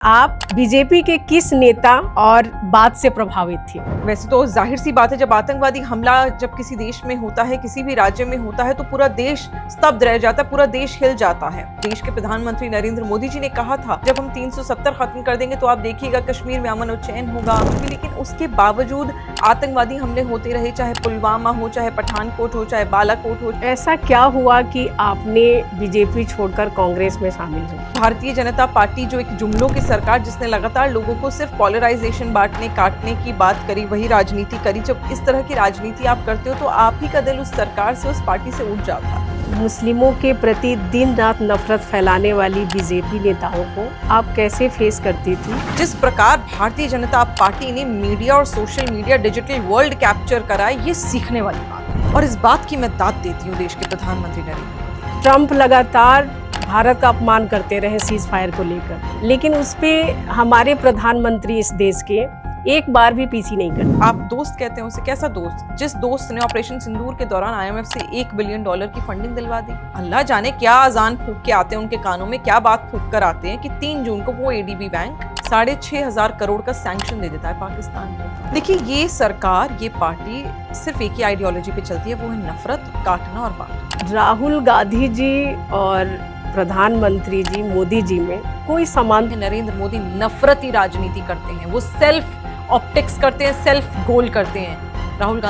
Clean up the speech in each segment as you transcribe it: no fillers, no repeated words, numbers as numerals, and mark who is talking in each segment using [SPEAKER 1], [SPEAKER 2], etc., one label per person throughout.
[SPEAKER 1] आप बीजेपी के किस नेता और बात से प्रभावित थे?
[SPEAKER 2] वैसे तो जाहिर सी बात है, जब आतंकवादी हमला जब किसी देश में होता है, किसी भी राज्य में होता है, तो पूरा देश स्तब्ध रह जाता है, पूरा देश हिल जाता है। देश के प्रधानमंत्री नरेंद्र मोदी जी ने कहा था, जब हम 370 खत्म कर देंगे तो आप देखिएगा कश्मीर में अमन और चैन होगा। लेकिन उसके बावजूद आतंकवादी हमले होते रहे, चाहे पुलवामा हो, चाहे पठानकोट हो, चाहे बालाकोट हो।
[SPEAKER 1] ऐसा क्या हुआ कि आपने बीजेपी छोड़कर कांग्रेस में शामिल हुए?
[SPEAKER 2] भारतीय जनता पार्टी जो एक जुमलों की सरकार, जिसने लगातार लोगों को सिर्फ पॉलराइजेशन बांटने काटने की बात करी, वही राजनीति करी। जब इस तरह की राजनीति आप करते हो तो आप ही का दिल उस सरकार से, उस पार्टी से उठ जाता है।
[SPEAKER 1] मुस्लिमों के प्रति दिन रात नफरत फैलाने वाली बीजेपी नेताओं को आप कैसे फेस करती थी?
[SPEAKER 2] जिस प्रकार भारतीय जनता पार्टी ने मीडिया और social media digital world capture करा, ये सीखने वाली बात है और इस बात की मैं दाद देती हूँ देश के प्रधानमंत्री नरेंद्र मोदी।
[SPEAKER 1] ट्रंप लगातार भारत का अपमान करते रहे सीज फायर को लेकर, लेकिन उस पे हमारे प्रधानमंत्री इस देश के एक बार भी पीछे नहीं करते।
[SPEAKER 2] आप दोस्त कहते हैं उसे, कैसा दोस्त? जिस दोस्त ने ऑपरेशन सिंदूर के दौरान IMF से $1 बिलियन की फंडिंग दिलवा दी। अल्लाह जाने क्या अजान फूंक के आते हैं उनके कानों में, क्या बात फूंक कर आते हैं कि 3 जून को वो ADB बैंक 6,500 करोड़ का सैंक्शन दे देता है पाकिस्तान को। देखिए, ये सरकार, ये पार्टी सिर्फ एक ही आइडियोलॉजी पे चलती है, वो है नफरत, काटना और बांटना।
[SPEAKER 1] राहुल गांधी जी और प्रधानमंत्री जी मोदी जी में कोई समान?
[SPEAKER 2] नरेंद्र मोदी नफरती राजनीति करते हैं, वो सेल्फ ऑप्टिक्स करते हैं, सेल्फ गोल करते हैं। राहुल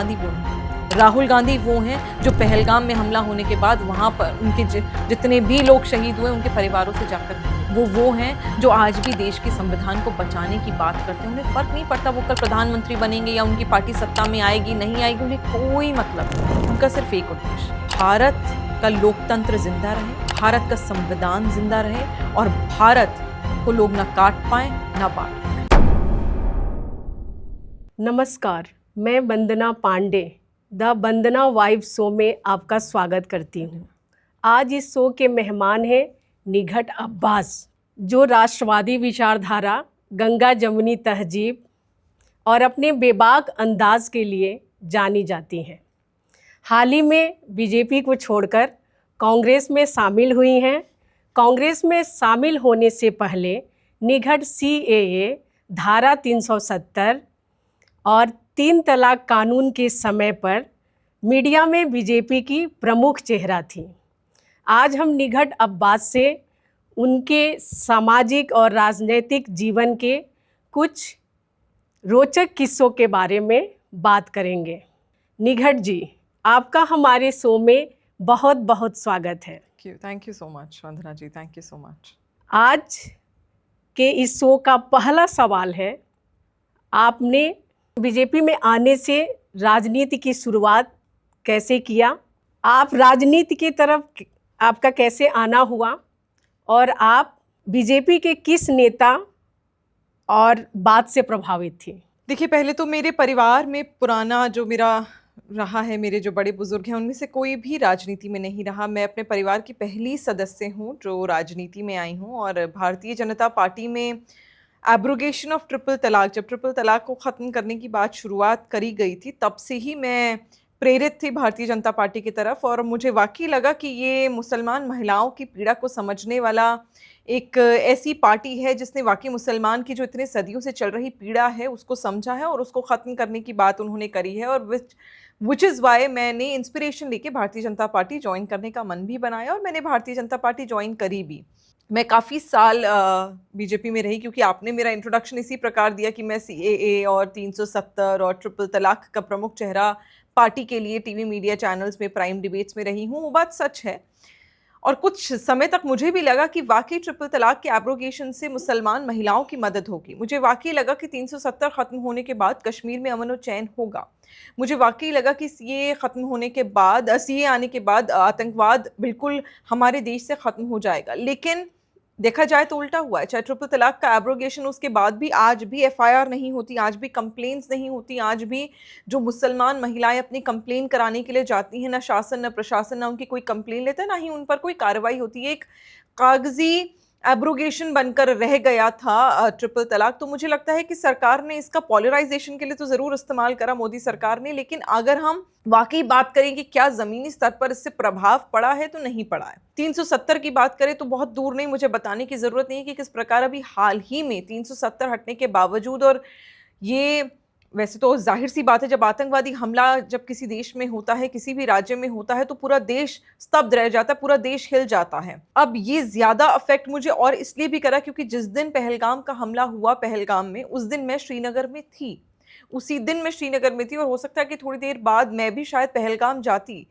[SPEAKER 2] गांधी वो हैं जो पहलगाम में हमला होने के बाद वहां पर उनके जितने भी लोग शहीद हुए उनके परिवारों से जाकर वो हैं जो आज भी देश के संविधान को बचाने की बात करते हैं। उन्हें फर्क नहीं पड़ता वो कल प्रधानमंत्री बनेंगे या उनकी पार्टी सत्ता में आएगी नहीं आएगी, उन्हें कोई मतलब नहीं। उनका सिर्फ एक उद्देश्य, भारत का लोकतंत्र जिंदा रहे, भारत का संविधान जिंदा रहे और भारत को लोग ना काट पाए ना बांट पाए।
[SPEAKER 1] नमस्कार, मैं Vandana Pandey the Vandana vibe show में आपका स्वागत करती हूँ। आज इस शो के मेहमान हैं निघट अब्बास, जो राष्ट्रवादी विचारधारा, गंगा जमुनी तहजीब और अपने बेबाक अंदाज के लिए जानी जाती हैं। हाल ही में बीजेपी को छोड़कर कांग्रेस में शामिल हुई हैं। कांग्रेस में शामिल होने से पहले निघट CAA, धारा 370 और 3 तलाक कानून के समय पर मीडिया में बीजेपी की प्रमुख चेहरा थी। आज हम निघट अब्बास से उनके सामाजिक और राजनीतिक जीवन के कुछ रोचक किस्सों के बारे में बात करेंगे। निघट जी, आपका हमारे शो में बहुत बहुत स्वागत है।
[SPEAKER 2] Thank you so much Vandana ji, thank you so much.
[SPEAKER 1] आज के इस शो का पहला सवाल है, आपने बीजेपी में आने से राजनीति की शुरुआत कैसे किया? आप राजनीति की तरफ आपका कैसे आना हुआ और आप बीजेपी के किस नेता और बात से प्रभावित थी?
[SPEAKER 2] देखिए, पहले तो मेरे परिवार में पुराना जो मेरा रहा है, मेरे जो बड़े बुजुर्ग हैं उनमें से कोई भी राजनीति में नहीं रहा। मैं अपने परिवार की पहली सदस्य हूँ जो राजनीति में आई हूँ और भारतीय जनता पार्टी में एब्रोगेशन ऑफ ट्रिपल तलाक, जब ट्रिपल तलाक को ख़त्म करने की बात शुरुआत करी गई थी, तब से ही मैं प्रेरित थी भारतीय जनता पार्टी की तरफ और मुझे वाकई लगा कि ये मुसलमान महिलाओं की पीड़ा को समझने वाला एक ऐसी पार्टी है जिसने वाकई मुसलमान की जो इतने सदियों से चल रही पीड़ा है उसको समझा है और उसको ख़त्म करने की बात उन्होंने करी है। और विच इज़ वाई मैंने इंस्पिरेशन लेके भारतीय जनता पार्टी ज्वाइन करने का मन भी बनाया और मैंने भारतीय जनता पार्टी ज्वाइन करी भी। मैं काफ़ी साल बीजेपी में रही क्योंकि आपने मेरा इंट्रोडक्शन इसी प्रकार दिया कि मैं CAA और 370 और ट्रिपल तलाक का प्रमुख चेहरा पार्टी के लिए टीवी मीडिया चैनल्स में प्राइम डिबेट्स में रही हूँ। वो बात सच है और कुछ समय तक मुझे भी लगा कि वाकई ट्रिपल तलाक के एब्रोगेशन से मुसलमान महिलाओं की मदद होगी। मुझे वाकई लगा कि 370 ख़त्म होने के बाद कश्मीर में अमन और चैन होगा। मुझे वाकई लगा कि CAA ख़त्म होने के बाद, CAA आने के बाद आतंकवाद बिल्कुल हमारे देश से ख़त्म हो जाएगा। लेकिन देखा जाए तो उल्टा हुआ है। चाहे ट्रिपल तलाक का एब्रोगेशन उसके बाद भी आज भी FIR नहीं होती, आज भी कंप्लेंट्स नहीं होती, आज भी जो मुसलमान महिलाएं अपनी कंप्लेन कराने के लिए जाती हैं, ना शासन ना प्रशासन ना उनकी कोई कंप्लेन लेता है, ना ही उन पर कोई कार्रवाई होती है। एक कागजी एब्रोगेशन बनकर रह गया था ट्रिपल तलाक। तो मुझे लगता है कि सरकार ने इसका पॉलराइजेशन के लिए तो ज़रूर इस्तेमाल करा, मोदी सरकार ने, लेकिन अगर हम वाकई बात करें कि क्या ज़मीनी स्तर पर इससे प्रभाव पड़ा है तो नहीं पड़ा है। 370 की बात करें तो बहुत दूर नहीं, मुझे बताने की ज़रूरत नहीं है कि किस प्रकार अभी हाल ही में 370 हटने के बावजूद, और ये वैसे तो ज़ाहिर-सी बात है, जब आतंकवादी हमला जब किसी देश में होता है, किसी भी राज्य में होता है, तो पूरा देश स्तब्ध रह जाता है, पूरा देश हिल जाता है। अब ये ज़्यादा अफ़ेक्ट मुझे और इसलिए भी करा क्योंकि जिस दिन पहलगाम का हमला हुआ पहलगाम में, उस दिन मैं श्रीनगर में थी। उसी दिन मैं श्रीनगर में थी और हो सकता है कि थोड़ी देर बाद मैं भी शायद पहलगाम जाती।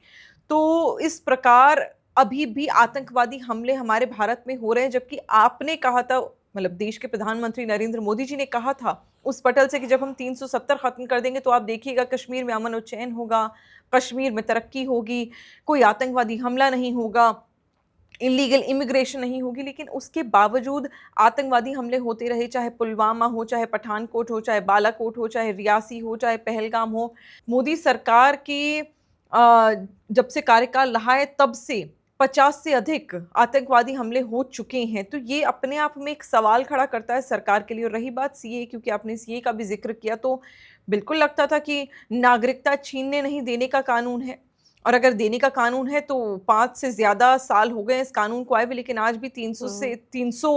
[SPEAKER 2] तो इस प्रकार अभी भी आतंकवादी हमले हमारे भारत में हो रहे हैं, जबकि आपने कहा था, मतलब देश के प्रधानमंत्री नरेंद्र मोदी जी ने कहा था उस पटल से कि जब हम 370 खत्म कर देंगे तो आप देखिएगा कश्मीर में अमन और चैन होगा, कश्मीर में तरक्की होगी, कोई आतंकवादी हमला नहीं होगा, इलीगल इमिग्रेशन नहीं होगी। लेकिन उसके बावजूद आतंकवादी हमले होते रहे, चाहे पुलवामा हो, चाहे पठानकोट हो, चाहे बालाकोट हो, चाहे रियासी हो, चाहे पहलगाम हो। मोदी सरकार की जब से कार्यकाल रहा है तब से 50 से अधिक आतंकवादी हमले हो चुके हैं। तो ये अपने आप में एक सवाल खड़ा करता है सरकार के लिए। और रही बात सीए, क्योंकि आपने सीए का भी ज़िक्र किया, तो बिल्कुल लगता था कि नागरिकता छीनने नहीं देने का कानून है, और अगर देने का कानून है तो 5 से ज़्यादा साल हो गए इस कानून को आए हुए, लेकिन आज भी 300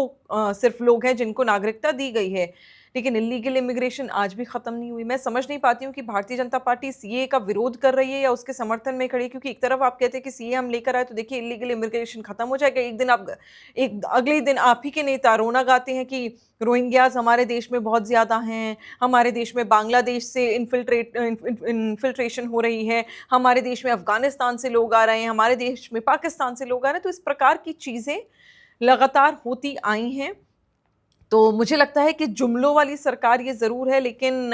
[SPEAKER 2] सिर्फ़ लोग हैं जिनको नागरिकता दी गई है। लेकिन इल्लीगल इमिग्रेशन आज भी ख़त्म नहीं हुई। मैं समझ नहीं पाती हूँ कि भारतीय जनता पार्टी सीए का विरोध कर रही है या उसके समर्थन में खड़ी है, क्योंकि एक तरफ आप कहते हैं कि सीए हम लेकर आए तो देखिए इल्लीगल इमिग्रेशन ख़त्म हो जाएगा, एक अगले ही दिन आप ही के नेता रोना गाते हैं कि रोहिंग्याज़ हमारे देश में बहुत ज़्यादा हैं, हमारे देश में बांग्लादेश से इन्फिल्ट्रेशन हो रही है, हमारे देश में अफ़गानिस्तान से लोग आ रहे हैं, हमारे देश में पाकिस्तान से लोग आ रहे हैं। तो इस प्रकार की चीज़ें लगातार होती आई हैं। तो मुझे लगता है कि जुमलों वाली सरकार ये ज़रूर है, लेकिन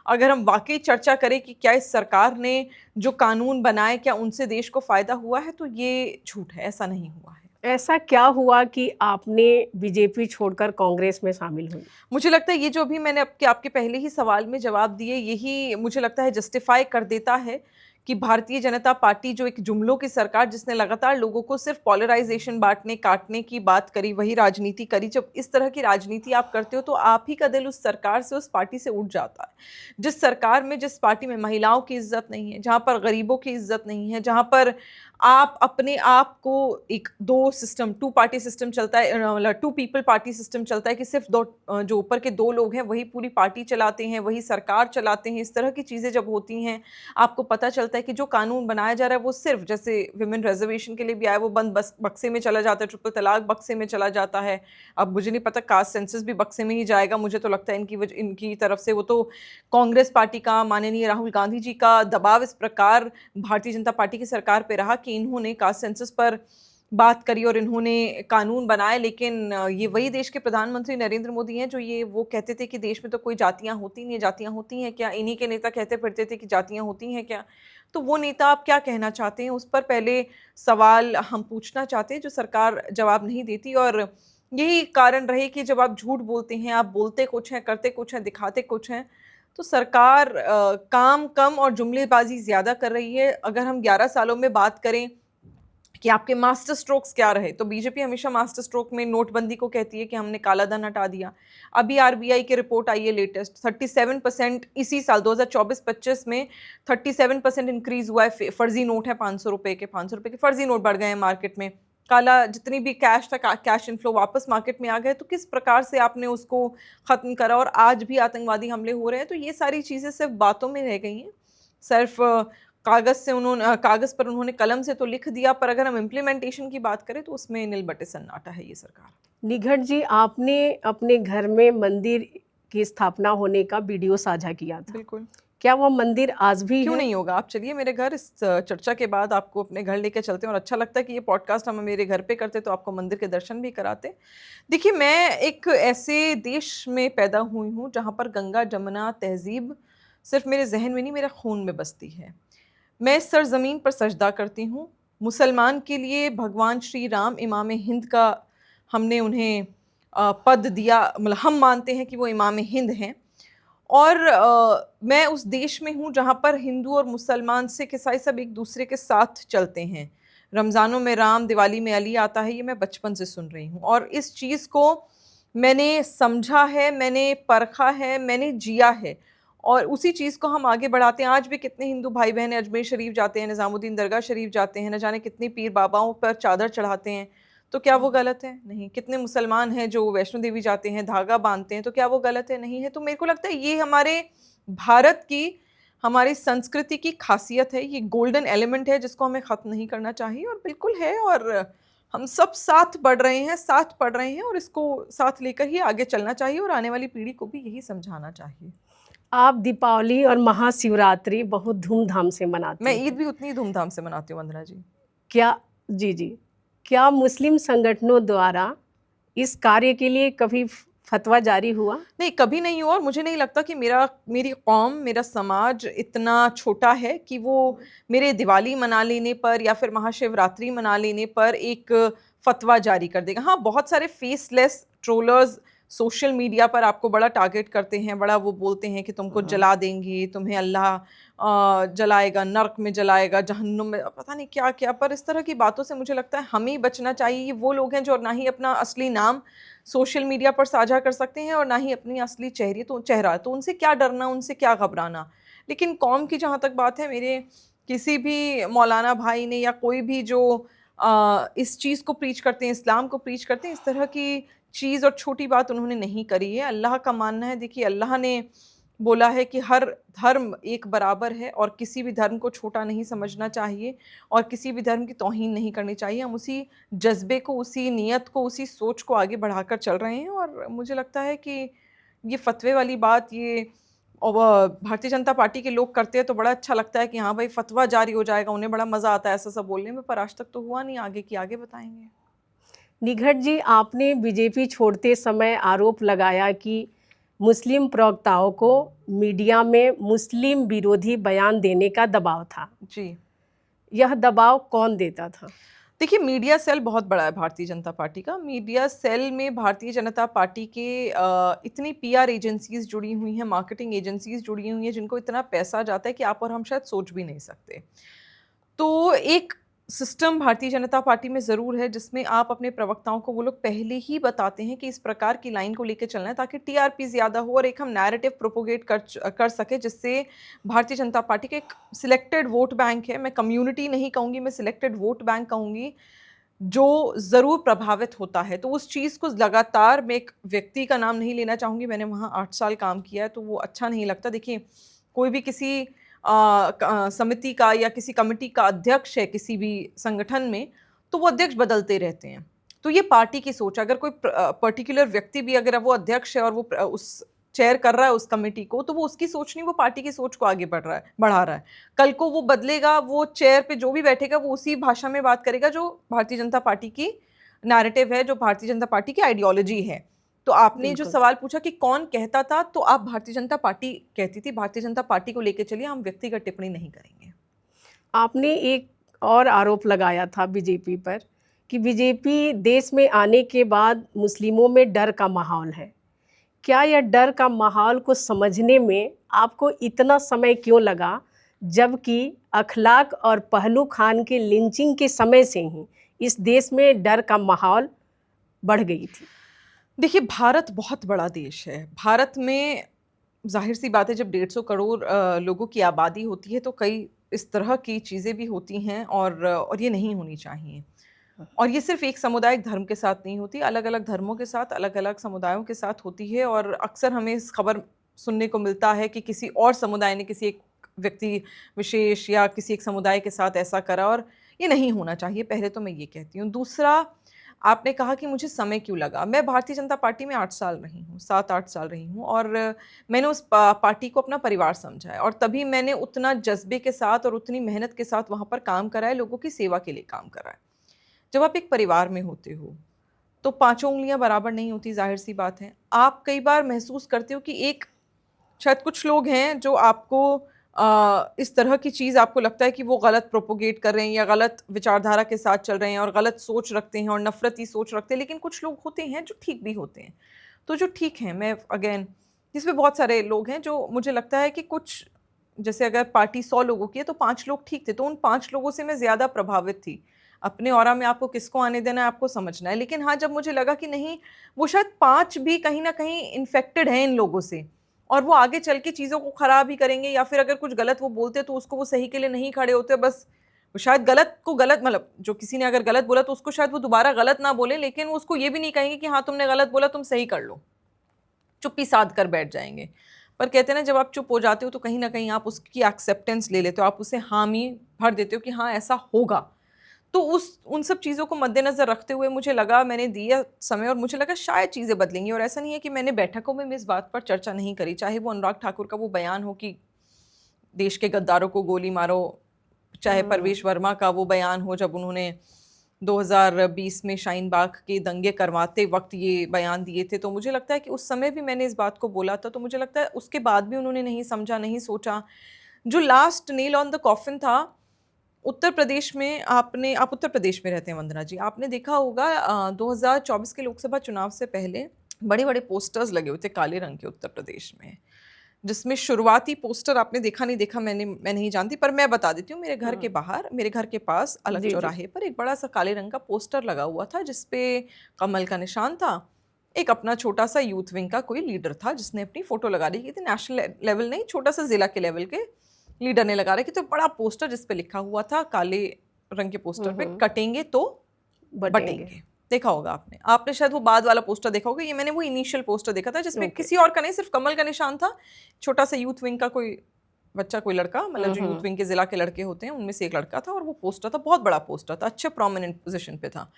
[SPEAKER 2] अगर हम वाक़ई चर्चा करें कि क्या इस सरकार ने जो कानून बनाए, क्या उनसे देश को फ़ायदा हुआ है, तो ये झूठ है, ऐसा नहीं हुआ है।
[SPEAKER 1] ऐसा क्या हुआ कि आपने बीजेपी छोड़कर कांग्रेस में शामिल हुई?
[SPEAKER 2] मुझे लगता है ये जो अभी मैंने आपके पहले ही सवाल में जवाब दिए, यही मुझे लगता है जस्टिफ़ाई कर देता है कि भारतीय जनता पार्टी जो एक जुमलों की सरकार, जिसने लगातार लोगों को सिर्फ पॉलराइजेशन बाँटने, काटने की बात करी, वही राजनीति करी। जब इस तरह की राजनीति आप करते हो तो आप ही का दिल उस सरकार से, उस पार्टी से उठ जाता है। जिस सरकार में, जिस पार्टी में महिलाओं की इज़्ज़त नहीं है, जहाँ पर गरीबों की इज़्ज़त नहीं है, जहाँ पर आप अपने आप को एक 2 सिस्टम, 2 पार्टी सिस्टम चलता है, मतलब 2 पीपल पार्टी सिस्टम चलता है कि सिर्फ 2 जो ऊपर के 2 लोग हैं वही पूरी पार्टी चलाते हैं, वही सरकार चलाते हैं। इस तरह की चीज़ें जब होती हैं, आपको पता चलता है कि जो कानून बनाया जा रहा है वो सिर्फ, जैसे विमेन रिजर्वेशन के लिए भी आया, वो बंद बस बक्से में चला जाता है, ट्रिपल तलाक बक्से में चला जाता है। अब मुझे नहीं पता कास्ट सेंसस भी बक्से में ही जाएगा, मुझे तो लगता है इनकी तरफ से। वो तो कांग्रेस पार्टी का, माननीय राहुल गांधी जी का दबाव इस प्रकार भारतीय जनता पार्टी की सरकार पे रहा कि इन्होंने कास्ट सेंसस पर बात करी और इन्होंने कानून बनाए। लेकिन ये वही देश के प्रधानमंत्री नरेंद्र मोदी हैं जो वो कहते थे कि देश में तो कोई जातियां होती नहीं है। जातियां होती हैं क्या? इन्हीं के नेता कहते फिरते थे कि जातियां होती हैं क्या? तो वो नेता आप क्या कहना चाहते हैं, उस पर पहले सवाल हम पूछना चाहते हैं, जो सरकार जवाब नहीं देती। और यही कारण रहे कि जब आप झूठ बोलते हैं, आप बोलते कुछ हैं, करते कुछ हैं, दिखाते कुछ हैं, तो सरकार काम कम और जुमलेबाजी ज़्यादा कर रही है। अगर हम 11 सालों में बात करें कि आपके मास्टर स्ट्रोक्स क्या रहे, तो बीजेपी हमेशा मास्टर स्ट्रोक में नोटबंदी को कहती है कि हमने काला धन हटा दिया। अभी आरबीआई की रिपोर्ट आई है लेटेस्ट, 37% इसी साल 2024-25 में 37% इंक्रीज हुआ है। फर्जी नोट है 500 रुपए के, 500 रुपए के फर्जी नोट बढ़ गए हैं मार्केट में। काला जितनी भी कैश था, कैश इनफ्लो वापस मार्केट में आ गए। तो किस प्रकार से आपने उसको ख़त्म करा, और आज भी आतंकवादी हमले हो रहे हैं। तो ये सारी चीज़ें सिर्फ बातों में रह गई हैं, सिर्फ कागज़ पर उन्होंने कलम से तो लिख दिया, पर अगर हम इम्प्लीमेंटेशन की बात करें तो उसमें नील बटे सन्नाटा है ये सरकार।
[SPEAKER 1] निघट जी, आपने अपने घर में मंदिर की स्थापना होने का वीडियो साझा किया था।
[SPEAKER 2] बिल्कुल।
[SPEAKER 1] क्या वह मंदिर आज भी
[SPEAKER 2] क्यों
[SPEAKER 1] है?
[SPEAKER 2] नहीं होगा? आप चलिए मेरे घर, इस चर्चा के बाद आपको अपने घर लेके चलते हैं। और अच्छा लगता है कि ये पॉडकास्ट हम मेरे घर पे करते तो आपको मंदिर के दर्शन भी कराते। देखिए, मैं एक ऐसे देश में पैदा हुई हूँ जहाँ पर गंगा जमुना तहज़ीब सिर्फ मेरे ज़हन में नहीं, मेरे खून में बसती है। मैं इस सरज़मीन पर सजदा करती हूँ। मुसलमान के लिए भगवान श्री राम इमाम हिंद का हमने उन्हें पद दिया, मतलब हम मानते हैं कि वो इमाम हिंद हैं। और मैं उस देश में हूँ जहाँ पर हिंदू और मुसलमान, सिख, ईसाई सब एक दूसरे के साथ चलते हैं। रमज़ानों में राम, दिवाली में अली आता है, ये मैं बचपन से सुन रही हूँ। और इस चीज़ को मैंने समझा है, मैंने परखा है, मैंने जिया है। और उसी चीज़ को हम आगे बढ़ाते हैं। आज भी कितने हिंदू भाई बहन अजमेर शरीफ जाते हैं, निज़ामुद्दीन दरगाह शरीफ जाते हैं, न जाने कितने पीर बाबाओं पर चादर चढ़ाते हैं, तो क्या वो गलत है? नहीं। कितने मुसलमान हैं जो वैष्णो देवी जाते हैं, धागा बांधते हैं, तो क्या वो गलत है? नहीं है। तो मेरे को लगता है ये हमारे भारत की, हमारी संस्कृति की खासियत है, ये गोल्डन एलिमेंट है जिसको हमें ख़त्म नहीं करना चाहिए, और बिल्कुल है, और हम सब साथ बढ़ रहे हैं, साथ पढ़ रहे हैं, और इसको साथ लेकर ही आगे चलना चाहिए, और आने वाली पीढ़ी को भी यही समझाना चाहिए।
[SPEAKER 1] आप दीपावली और महाशिवरात्रि बहुत धूमधाम से मनाते
[SPEAKER 2] मैं
[SPEAKER 1] हैं।
[SPEAKER 2] ईद भी उतनी ही धूमधाम से मनाती हूँ वंदना जी।
[SPEAKER 1] क्या जी जी क्या मुस्लिम संगठनों द्वारा इस कार्य के लिए कभी फतवा जारी हुआ?
[SPEAKER 2] नहीं, कभी नहीं हुआ, और मुझे नहीं लगता कि मेरी कौम, मेरा समाज इतना छोटा है कि वो मेरे दिवाली मना लेने पर या फिर महाशिवरात्रि मना लेने पर एक फतवा जारी कर देगा। हाँ, बहुत सारे फेसलेस ट्रोलर्स सोशल मीडिया पर आपको बड़ा टारगेट करते हैं, बड़ा वो बोलते हैं कि तुमको जला देंगे, तुम्हें अल्लाह जलाएगा, नर्क में जलाएगा, जहन्नुम में, पता नहीं क्या-क्या। पर इस तरह की बातों से मुझे लगता है हमें ही बचना चाहिए। ये वो लोग हैं जो ना ही अपना असली नाम सोशल मीडिया पर साझा कर सकते हैं और ना ही अपनी असली चेहरा, तो उनसे क्या डरना, उनसे क्या घबराना। लेकिन कौम की जहाँ तक बात है, मेरे किसी भी मौलाना भाई ने या कोई भी जो इस चीज़ को प्रीच करते हैं, इस्लाम को प्रीच करते हैं, इस तरह की चीज़ और छोटी बात उन्होंने नहीं करी है। अल्लाह का मानना है, देखिए अल्लाह ने बोला है कि हर धर्म एक बराबर है और किसी भी धर्म को छोटा नहीं समझना चाहिए और किसी भी धर्म की तौहीन नहीं करनी चाहिए। हम उसी जज़्बे को, उसी नियत को, उसी सोच को आगे बढ़ाकर चल रहे हैं, और मुझे लगता है कि ये फ़तवे वाली बात, ये भारतीय जनता पार्टी के लोग करते हैं तो बड़ा अच्छा लगता है कि हाँ भाई फ़तवा जारी हो जाएगा, उन्हें बड़ा मज़ा आता है ऐसा सब बोलने में, पर आज तक तो हुआ नहीं, आगे की आगे बताएँगे।
[SPEAKER 1] निघट जी, आपने बीजेपी छोड़ते समय आरोप लगाया कि मुस्लिम प्रवक्ताओं को मीडिया में मुस्लिम विरोधी बयान देने का दबाव था।
[SPEAKER 2] जी।
[SPEAKER 1] यह दबाव कौन देता था?
[SPEAKER 2] देखिए, मीडिया सेल बहुत बड़ा है भारतीय जनता पार्टी का। मीडिया सेल में भारतीय जनता पार्टी के इतनी पीआर एजेंसीज़ जुड़ी हुई हैं, मार्केटिंग एजेंसीज़ जुड़ी हुई हैं, जिनको इतना पैसा जाता है कि आप और हम शायद सोच भी नहीं सकते। तो एक सिस्टम भारतीय जनता पार्टी में ज़रूर है, जिसमें आप अपने प्रवक्ताओं को, वो लोग पहले ही बताते हैं कि इस प्रकार की लाइन को लेके चलना है, ताकि टीआरपी ज़्यादा हो और एक हम नैरेटिव प्रोपोगेट कर सकें, जिससे भारतीय जनता पार्टी का एक सिलेक्टेड वोट बैंक है, मैं कम्युनिटी नहीं कहूँगी, मैं सिलेक्टेड वोट बैंक कहूँगी, जो ज़रूर प्रभावित होता है। तो उस चीज़ को लगातार, मैं एक व्यक्ति का नाम नहीं लेना चाहूँगी, मैंने वहाँ 8 साल काम किया है, तो वो अच्छा नहीं लगता। देखिए, कोई भी किसी समिति का या किसी कमिटी का अध्यक्ष है किसी भी संगठन में, तो वो अध्यक्ष बदलते रहते हैं। तो ये पार्टी की सोच है। अगर कोई पर्टिकुलर व्यक्ति भी, अगर वो अध्यक्ष है और वो उस चेयर कर रहा है उस कमिटी को, तो वो उसकी सोच नहीं, वो पार्टी की सोच को आगे बढ़ा रहा है। कल को वो बदलेगा, वो चेयर पे जो भी बैठेगा वो उसी भाषा में बात करेगा जो भारतीय जनता पार्टी की नैरेटिव है, जो भारतीय जनता पार्टी की आइडियोलॉजी है। तो आपने जो
[SPEAKER 1] बिल्कुल।
[SPEAKER 2] सवाल पूछा कि कौन कहता था, तो आप भारतीय जनता पार्टी कहती थी, भारतीय जनता पार्टी को लेके चलिए, हम व्यक्तिगत टिप्पणी नहीं करेंगे।
[SPEAKER 1] आपने एक और आरोप लगाया था बीजेपी पर कि बीजेपी देश में आने के बाद मुस्लिमों में डर का माहौल है। क्या यह डर का माहौल को समझने में आपको इतना समय क्यों लगा, जबकि अखलाक और पहलू खान के लिंचिंग के समय से ही इस देश में डर का माहौल बढ़ गई थी?
[SPEAKER 2] देखिए, भारत बहुत बड़ा देश है। भारत में ज़ाहिर सी बात है, जब 150 करोड़ लोगों की आबादी होती है, तो कई इस तरह की चीज़ें भी होती हैं, और ये नहीं होनी चाहिए। और ये सिर्फ़ एक सामुदायिक धर्म के साथ नहीं होती, अलग-अलग धर्मों के साथ, अलग-अलग समुदायों के साथ होती है, और अक्सर हमें इस खबर सुनने को मिलता है कि किसी और समुदाय ने किसी एक व्यक्ति विशेष या किसी एक समुदाय के साथ ऐसा करा, और ये नहीं होना चाहिए। पहले तो मैं ये कहती हूँ। दूसरा, आपने कहा कि मुझे समय क्यों लगा? मैं भारतीय जनता पार्टी में 8 साल रही हूँ, 7-8 साल रही हूँ, और मैंने उस पार्टी को अपना परिवार समझा है, और तभी मैंने उतना जज़्बे के साथ और उतनी मेहनत के साथ वहाँ पर काम करा है, लोगों की सेवा के लिए काम करा है। जब आप एक परिवार में होते हो, तो पाँचों उँगलियाँ बराबर नहीं होती, ज़ाहिर-सी बात है। आप कई बार महसूस करते हो कि एक, शायद कुछ लोग हैं जो आपको इस तरह की चीज़, आपको लगता है कि वो गलत प्रोपोगेट कर रहे हैं या गलत विचारधारा के साथ चल रहे हैं और गलत सोच रखते हैं और नफ़रती सोच रखते हैं, लेकिन कुछ लोग होते हैं जो ठीक भी होते हैं। तो जो ठीक हैं, मैं अगेन, जिसमें बहुत सारे लोग हैं जो मुझे लगता है कि कुछ, जैसे अगर पार्टी 100 लोगों की है तो 5 लोग ठीक थे, तो उन 5 लोगों से मैं ज़्यादा प्रभावित थी। अपने ऑरा में आपको किसको आने देना है, आपको समझना है। लेकिन हाँ, जब मुझे लगा कि नहीं, वो शायद 5 भी कहीं न कहीं इन्फेक्टेड हैं इन लोगों से, और वो आगे चल के चीज़ों को ख़राब ही करेंगे, या फिर अगर कुछ गलत वो बोलते तो उसको वो सही के लिए नहीं खड़े होते, बस वो शायद गलत को गलत, मतलब जो किसी ने अगर गलत बोला तो उसको शायद वो दोबारा गलत ना बोले, लेकिन वो उसको ये भी नहीं कहेंगे कि हाँ तुमने गलत बोला, तुम सही कर लो, चुप्पी साध कर बैठ जाएंगे। पर कहते हैं ना, जब आप चुप हो जाते हो तो कहीं ना कहीं आप उसकी एक्सेप्टेंस ले लेते हो, आप उसे हामी भर देते हो कि हाँ ऐसा होगा। तो उन सब चीज़ों को मद्देनज़र रखते हुए मुझे लगा, मैंने दिया समय और मुझे लगा शायद चीज़ें बदलेंगी। और ऐसा नहीं है कि मैंने बैठकों में इस बात पर चर्चा नहीं करी, चाहे वो अनुराग ठाकुर का वो बयान हो कि देश के गद्दारों को गोली मारो, चाहे परवेश वर्मा का वो बयान हो जब उन्होंने 2020 में शाहीन बाग के दंगे करवाते वक्त ये बयान दिए थे। तो मुझे लगता है कि उस समय भी मैंने इस बात को बोला था, तो मुझे लगता है उसके बाद भी उन्होंने नहीं समझा, नहीं सोचा। जो last nail on the coffin था, उत्तर प्रदेश में आप उत्तर प्रदेश में रहते हैं वंदना जी, आपने देखा होगा 2024 के लोकसभा चुनाव से पहले बड़े बड़े पोस्टर्स लगे हुए थे काले रंग के उत्तर प्रदेश में, जिसमें शुरुआती पोस्टर आपने देखा नहीं देखा मैं नहीं जानती, पर मैं बता देती हूँ। मेरे घर के बाहर, मेरे घर के पास अलग
[SPEAKER 1] जी, जी।
[SPEAKER 2] चौराहे पर एक बड़ा सा काले रंग का पोस्टर लगा हुआ था, जिसपे कमल का निशान था। एक अपना छोटा सा यूथ विंग का कोई लीडर था जिसने अपनी फोटो लगा रही थी, नेशनल लेवल नहीं, छोटा सा जिला के लेवल के लीडर ने लगा रखी। तो बड़ा पोस्टर जिसपे लिखा हुआ था काले रंग के पोस्टर पे, कटेंगे तो बटेंगे। देखा होगा आपने शायद वो बाद वाला पोस्टर देखा होगा। ये मैंने वो इनिशियल पोस्टर देखा था जिसमें किसी और का नहीं, सिर्फ कमल का निशान था, छोटा सा यूथ विंग का कोई बच्चा, कोई लड़का, मतलब जो यूथ विंग के जिला के लड़के होते हैं उनमें से एक लड़का था, और वो पोस्टर था, बहुत बड़ा पोस्टर था, अच्छे प्रोमिनेंट पोजीशन पे था।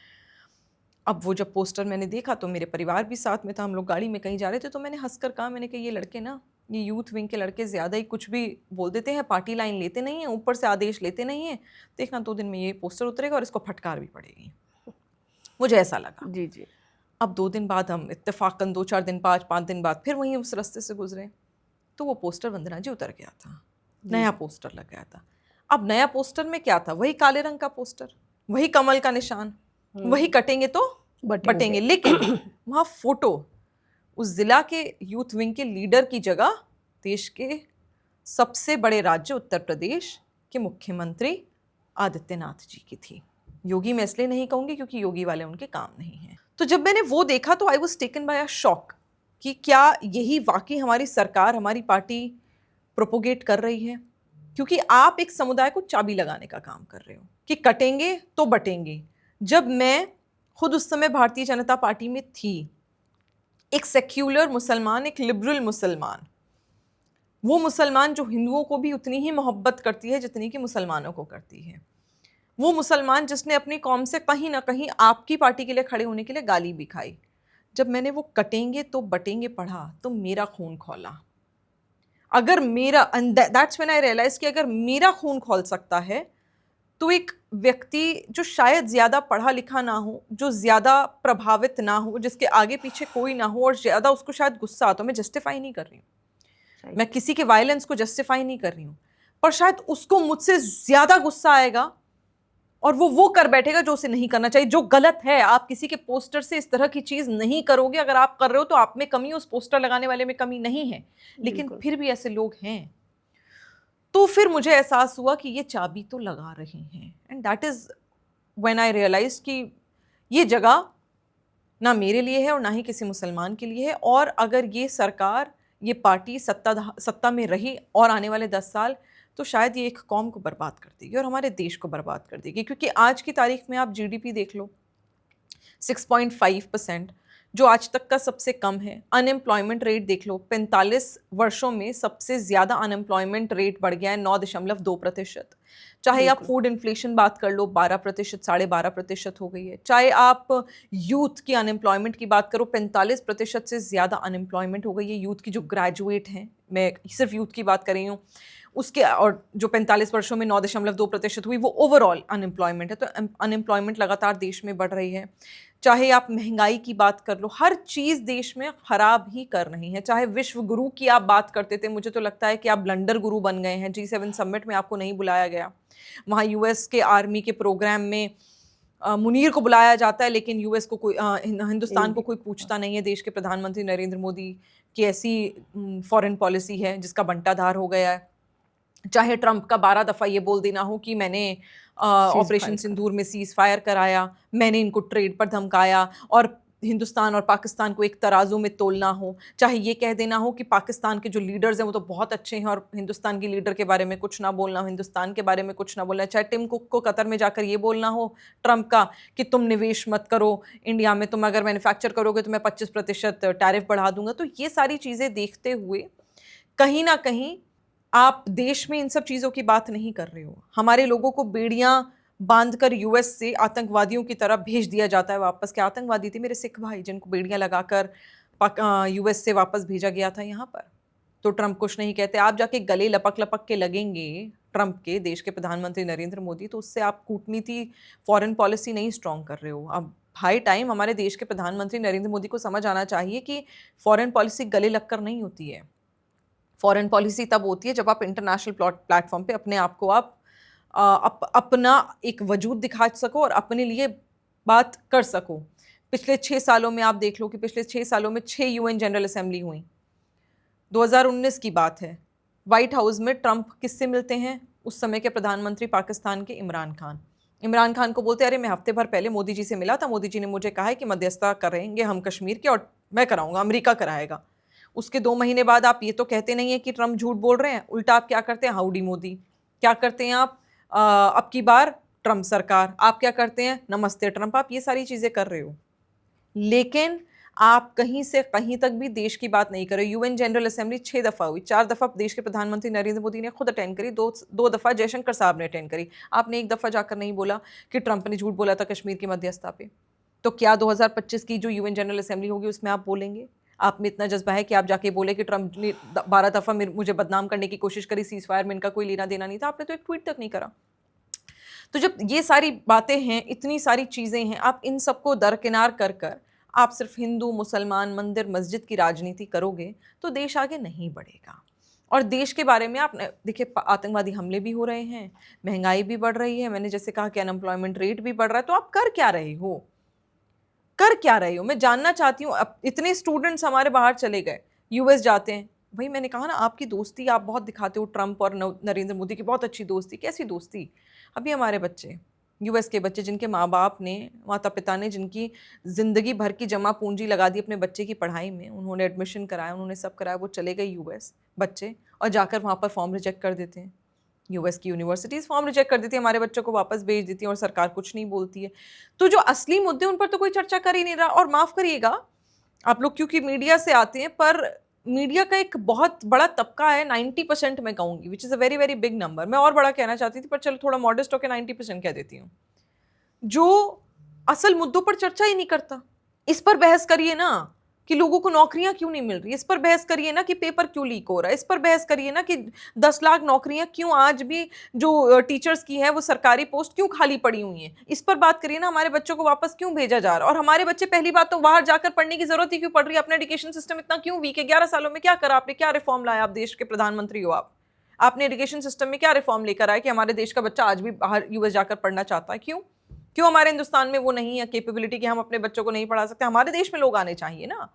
[SPEAKER 2] अब वो जब पोस्टर मैंने देखा तो मेरे परिवार भी साथ में था, हम लोग गाड़ी में कहीं जा रहे थे, तो मैंने हंसकर कहा, मैंने कहा ये लड़के ना, ये यूथ विंग के लड़के ज़्यादा ही कुछ भी बोल देते हैं, पार्टी लाइन लेते नहीं हैं, ऊपर से आदेश लेते नहीं हैं, देखना 2 दिन में ये पोस्टर उतरेगा और इसको फटकार भी पड़ेगी। मुझे ऐसा लगा।
[SPEAKER 1] जी, जी।
[SPEAKER 2] अब 2 दिन बाद हम इत्तेफाकन 2-4 दिन, 5 दिन बाद फिर वहीं उस रास्ते से गुजरे, तो वो पोस्टर वंदना जी उतर गया था, नया पोस्टर लग गया था। अब नया पोस्टर में क्या था? वही काले रंग का पोस्टर, वही कमल का निशान, वही कटेंगे तो बटेंगे, लेकिन वहाँ फोटो उस जिला के यूथ विंग के लीडर की जगह देश के सबसे बड़े राज्य उत्तर प्रदेश के मुख्यमंत्री आदित्यनाथ जी की थी। योगी मैं इसलिए नहीं कहूँगी क्योंकि योगी वाले उनके काम नहीं हैं। तो जब मैंने वो देखा तो I was taken by a shock कि क्या यही वाकई हमारी सरकार, हमारी पार्टी प्रोपोगेट कर रही है? क्योंकि आप एक समुदाय को चाबी लगाने का काम कर रहे हो कि कटेंगे तो बटेंगे। जब मैं खुद उस समय भारतीय जनता पार्टी में थी, एक सेक्युलर मुसलमान, एक लिबरल मुसलमान, वो मुसलमान जो हिंदुओं को भी उतनी ही मोहब्बत करती है जितनी कि मुसलमानों को करती है, वो मुसलमान जिसने अपनी कौम से कहीं ना कहीं आपकी पार्टी के लिए खड़े होने के लिए गाली भी खाई, जब मैंने वो कटेंगे तो बटेंगे पढ़ा तो मेरा खून खौला। अगर मेरा, दैट्स व्हेन आई रियलाइज कि अगर मेरा खून खौल सकता है तो एक व्यक्ति जो शायद ज़्यादा पढ़ा लिखा ना हो, जो ज़्यादा प्रभावित ना हो, जिसके आगे पीछे कोई ना हो और ज़्यादा उसको शायद गुस्सा आता हो, मैं जस्टिफाई नहीं कर रही हूँ, मैं किसी के वायलेंस को जस्टिफाई नहीं कर रही हूँ, पर शायद उसको मुझसे ज़्यादा गुस्सा आएगा और वो कर बैठेगा जो उसे नहीं करना चाहिए, जो गलत है। आप किसी के पोस्टर से इस तरह की चीज़ नहीं करोगे, अगर आप कर रहे हो तो आप में कमी, उस पोस्टर लगाने वाले में कमी नहीं है, लेकिन फिर भी ऐसे लोग हैं। तो फिर मुझे एहसास हुआ कि ये चाबी तो लगा रहे हैं, and that is when I realize कि ये जगह ना मेरे लिए है और ना ही किसी मुसलमान के लिए है। और अगर ये सरकार, ये पार्टी सत्ता में रही और आने वाले 10 साल, तो शायद ये एक कौम को बर्बाद कर देगी और हमारे देश को बर्बाद कर देगी। क्योंकि आज की तारीख में आप जीडीपी देख लो, 6.5%, जो आज तक का सबसे कम है। अनएम्प्लॉयमेंट रेट देख लो, 45 वर्षों में सबसे ज़्यादा अनएम्प्लॉयमेंट रेट बढ़ गया है, 9.2%। चाहे आप फूड इन्फ्लेशन बात कर लो, 12%, 12.5% हो गई है। चाहे आप यूथ की अनएम्प्लॉयमेंट की बात करो, 45% से ज़्यादा अनएम्प्लॉयमेंट हो गई है यूथ की, जो ग्रेजुएट हैं, मैं सिर्फ यूथ की बात कर रही हूँ उसके। और जो 45 वर्षों में 9.2% हुई, वो ओवरऑल अनएम्प्लॉयमेंट है। तो अनएम्प्लॉयमेंट लगातार देश में बढ़ रही है। चाहे आप महंगाई की बात कर लो, हर चीज़ देश में ख़राब ही कर रही है। चाहे विश्व गुरु की आप बात करते थे, मुझे तो लगता है कि आप ब्लंडर गुरु बन गए हैं। G7 समिट में आपको नहीं बुलाया गया, वहाँ यूएस के आर्मी के प्रोग्राम में मुनीर को बुलाया जाता है, लेकिन यूएस को कोई, हिंदुस्तान को कोई पूछता नहीं है। देश के प्रधानमंत्री नरेंद्र मोदी की ऐसी फॉरेन पॉलिसी है जिसका बंटाधार हो गया है। चाहे ट्रंप का 12 दफ़ा ये बोल देना हो कि मैंने ऑपरेशन सिंदूर में सीज फायर कराया, मैंने इनको ट्रेड पर धमकाया, और हिंदुस्तान और पाकिस्तान को एक तराजू में तोलना हो, चाहे ये कह देना हो कि पाकिस्तान के जो लीडर्स हैं वो तो बहुत अच्छे हैं और हिंदुस्तान की लीडर के बारे में कुछ ना बोलना हो, हिंदुस्तान के बारे में कुछ ना बोलना, चाहे टिम कुक को कतर में जाकर ये बोलना हो ट्रंप का कि तुम निवेश मत करो इंडिया में, तुम अगर मैन्युफैक्चर करोगे तो मैं 25% टैरिफ बढ़ा दूंगा। तो ये सारी चीज़ें देखते हुए कहीं ना कहीं आप देश में इन सब चीज़ों की बात नहीं कर रहे हो। हमारे लोगों को बेड़ियां बांधकर यूएस से आतंकवादियों की तरह भेज दिया जाता है वापस। क्या आतंकवादी थे मेरे सिख भाई जिनको बेड़ियां लगाकर यूएस से वापस भेजा गया था यहाँ पर। तो ट्रंप कुछ नहीं कहते, आप जाके गले लपक लपक के लगेंगे ट्रंप के, देश के प्रधानमंत्री नरेंद्र मोदी, तो उससे आप कूटनीति फॉरेन पॉलिसी नहीं स्ट्रॉन्ग कर रहे हो। अब हाई टाइम हमारे देश के प्रधानमंत्री नरेंद्र मोदी को समझ आना चाहिए कि फॉरेन पॉलिसी गले लगकर नहीं होती है। फॉरेन पॉलिसी तब होती है जब आप इंटरनेशनल प्लेटफॉर्म पे अपने आप को आप अपना एक वजूद दिखा सको और अपने लिए बात कर सको। पिछले 6 सालों में आप देख लो कि पिछले 6 सालों में 6 यूएन जनरल असेंबली हुई। 2019 की बात है, व्हाइट हाउस में ट्रंप किससे मिलते हैं? उस समय के प्रधानमंत्री पाकिस्तान के इमरान खान। इमरान खान को बोलते अरे मैं हफ्ते भर पहले मोदी जी से मिला था, मोदी जी ने मुझे कहा है कि मध्यस्थता करेंगे हम कश्मीर के और मैं कराऊंगा, अमेरिका कराएगा। उसके 2 महीने बाद आप ये तो कहते नहीं है कि ट्रंप झूठ बोल रहे हैं, उल्टा आप क्या करते हैं? हाउडी मोदी। क्या करते हैं आप? अब की बार ट्रंप सरकार। आप क्या करते हैं? नमस्ते ट्रंप। आप ये सारी चीजें कर रहे हो, लेकिन आप कहीं से कहीं तक भी देश की बात नहीं कर रहे। यूएन जनरल असेंबली 6 दफा हुई, 4 दफा देश के प्रधानमंत्री नरेंद्र मोदी ने खुद अटेंड करी, दो दफा जयशंकर साहब ने अटेंड करी। आपने एक दफा जाकर नहीं बोला कि ट्रंप ने झूठ बोला था कश्मीर की मध्यस्थता पे। तो क्या 2025 की जो यूएन जनरल असेंबली होगी उसमें आप बोलेंगे? आप में इतना जज्बा है कि आप जाके बोले कि ट्रंप ने 12 दफा मुझे बदनाम करने की कोशिश करी, सीज फायर में इनका कोई लेना देना नहीं था? आपने तो एक ट्वीट तक नहीं करा। तो जब ये सारी बातें हैं, इतनी सारी चीजें हैं, आप इन सबको दरकिनार कर कर आप सिर्फ हिंदू मुसलमान मंदिर मस्जिद की राजनीति करोगे तो देश आगे नहीं बढ़ेगा। और देश के बारे में आप देखिए, आतंकवादी हमले भी हो रहे हैं, महंगाई भी बढ़ रही है, मैंने जैसे कहा कि अनएम्प्लॉयमेंट रेट भी बढ़ रहा है। तो आप कर क्या रहे हो? कर क्या रहे हो? मैं जानना चाहती हूँ। अब इतने स्टूडेंट्स हमारे बाहर चले गए, यूएस जाते हैं। भाई मैंने कहा ना, आपकी दोस्ती आप बहुत दिखाते हो, ट्रंप और नरेंद्र मोदी की बहुत अच्छी दोस्ती। कैसी दोस्ती? अभी हमारे बच्चे, यूएस के बच्चे जिनके माँ बाप ने, माता पिता ने जिनकी ज़िंदगी भर की जमा पूंजी लगा दी अपने बच्चे की पढ़ाई में, उन्होंने एडमिशन कराया, उन्होंने सब कराया, वो चले गए यूएस बच्चे, और जाकर वहाँ पर फॉर्म रिजेक्ट कर देते हैं। यूएस की यूनिवर्सिटीज़ फॉर्म रिजेक्ट कर देती है, हमारे बच्चों को वापस भेज देती है और सरकार कुछ नहीं बोलती है। तो जो असली मुद्दे उन पर तो कोई चर्चा कर ही नहीं रहा। और माफ़ करिएगा आप लोग, क्योंकि मीडिया से आते हैं, पर मीडिया का एक बहुत बड़ा तबका है, 90% मैं कहूँगी, which is a very very big number. मैं और बड़ा कहना चाहती थी, पर चलो थोड़ा मॉडेस्ट होकर 90% कह देती हूँ, जो असल मुद्दों पर चर्चा ही नहीं करता। इस पर बहस करिए ना कि लोगों को नौकरियां क्यों नहीं मिल रही, इस पर बहस करिए ना कि पेपर क्यों लीक हो रहा है, इस पर बहस करिए ना कि 10 लाख नौकरियां क्यों आज भी जो टीचर्स की है वो सरकारी पोस्ट क्यों खाली पड़ी हुई हैं। इस पर बात करिए ना, हमारे बच्चों को वापस क्यों भेजा जा रहा है। और हमारे बच्चे, पहली बात तो बाहर जाकर पढ़ने की जरूरत ही क्यों पड़ रही है? अपना एजुकेशन सिस्टम इतना क्यों वीक है? 11 सालों में क्या करा आपने? क्या रिफॉर्म लाया? आप देश के प्रधानमंत्री हो, आपने एजुकेशन सिस्टम में क्या रिफॉर्म लेकर आए कि हमारे देश का बच्चा आज भी बाहर यूएस जाकर पढ़ना चाहता है? क्यों हमारे हिंदुस्तान में वो नहीं है कैपेबिलिटी कि हम अपने बच्चों को नहीं पढ़ा सकते? हमारे देश में लोग आने चाहिए ना।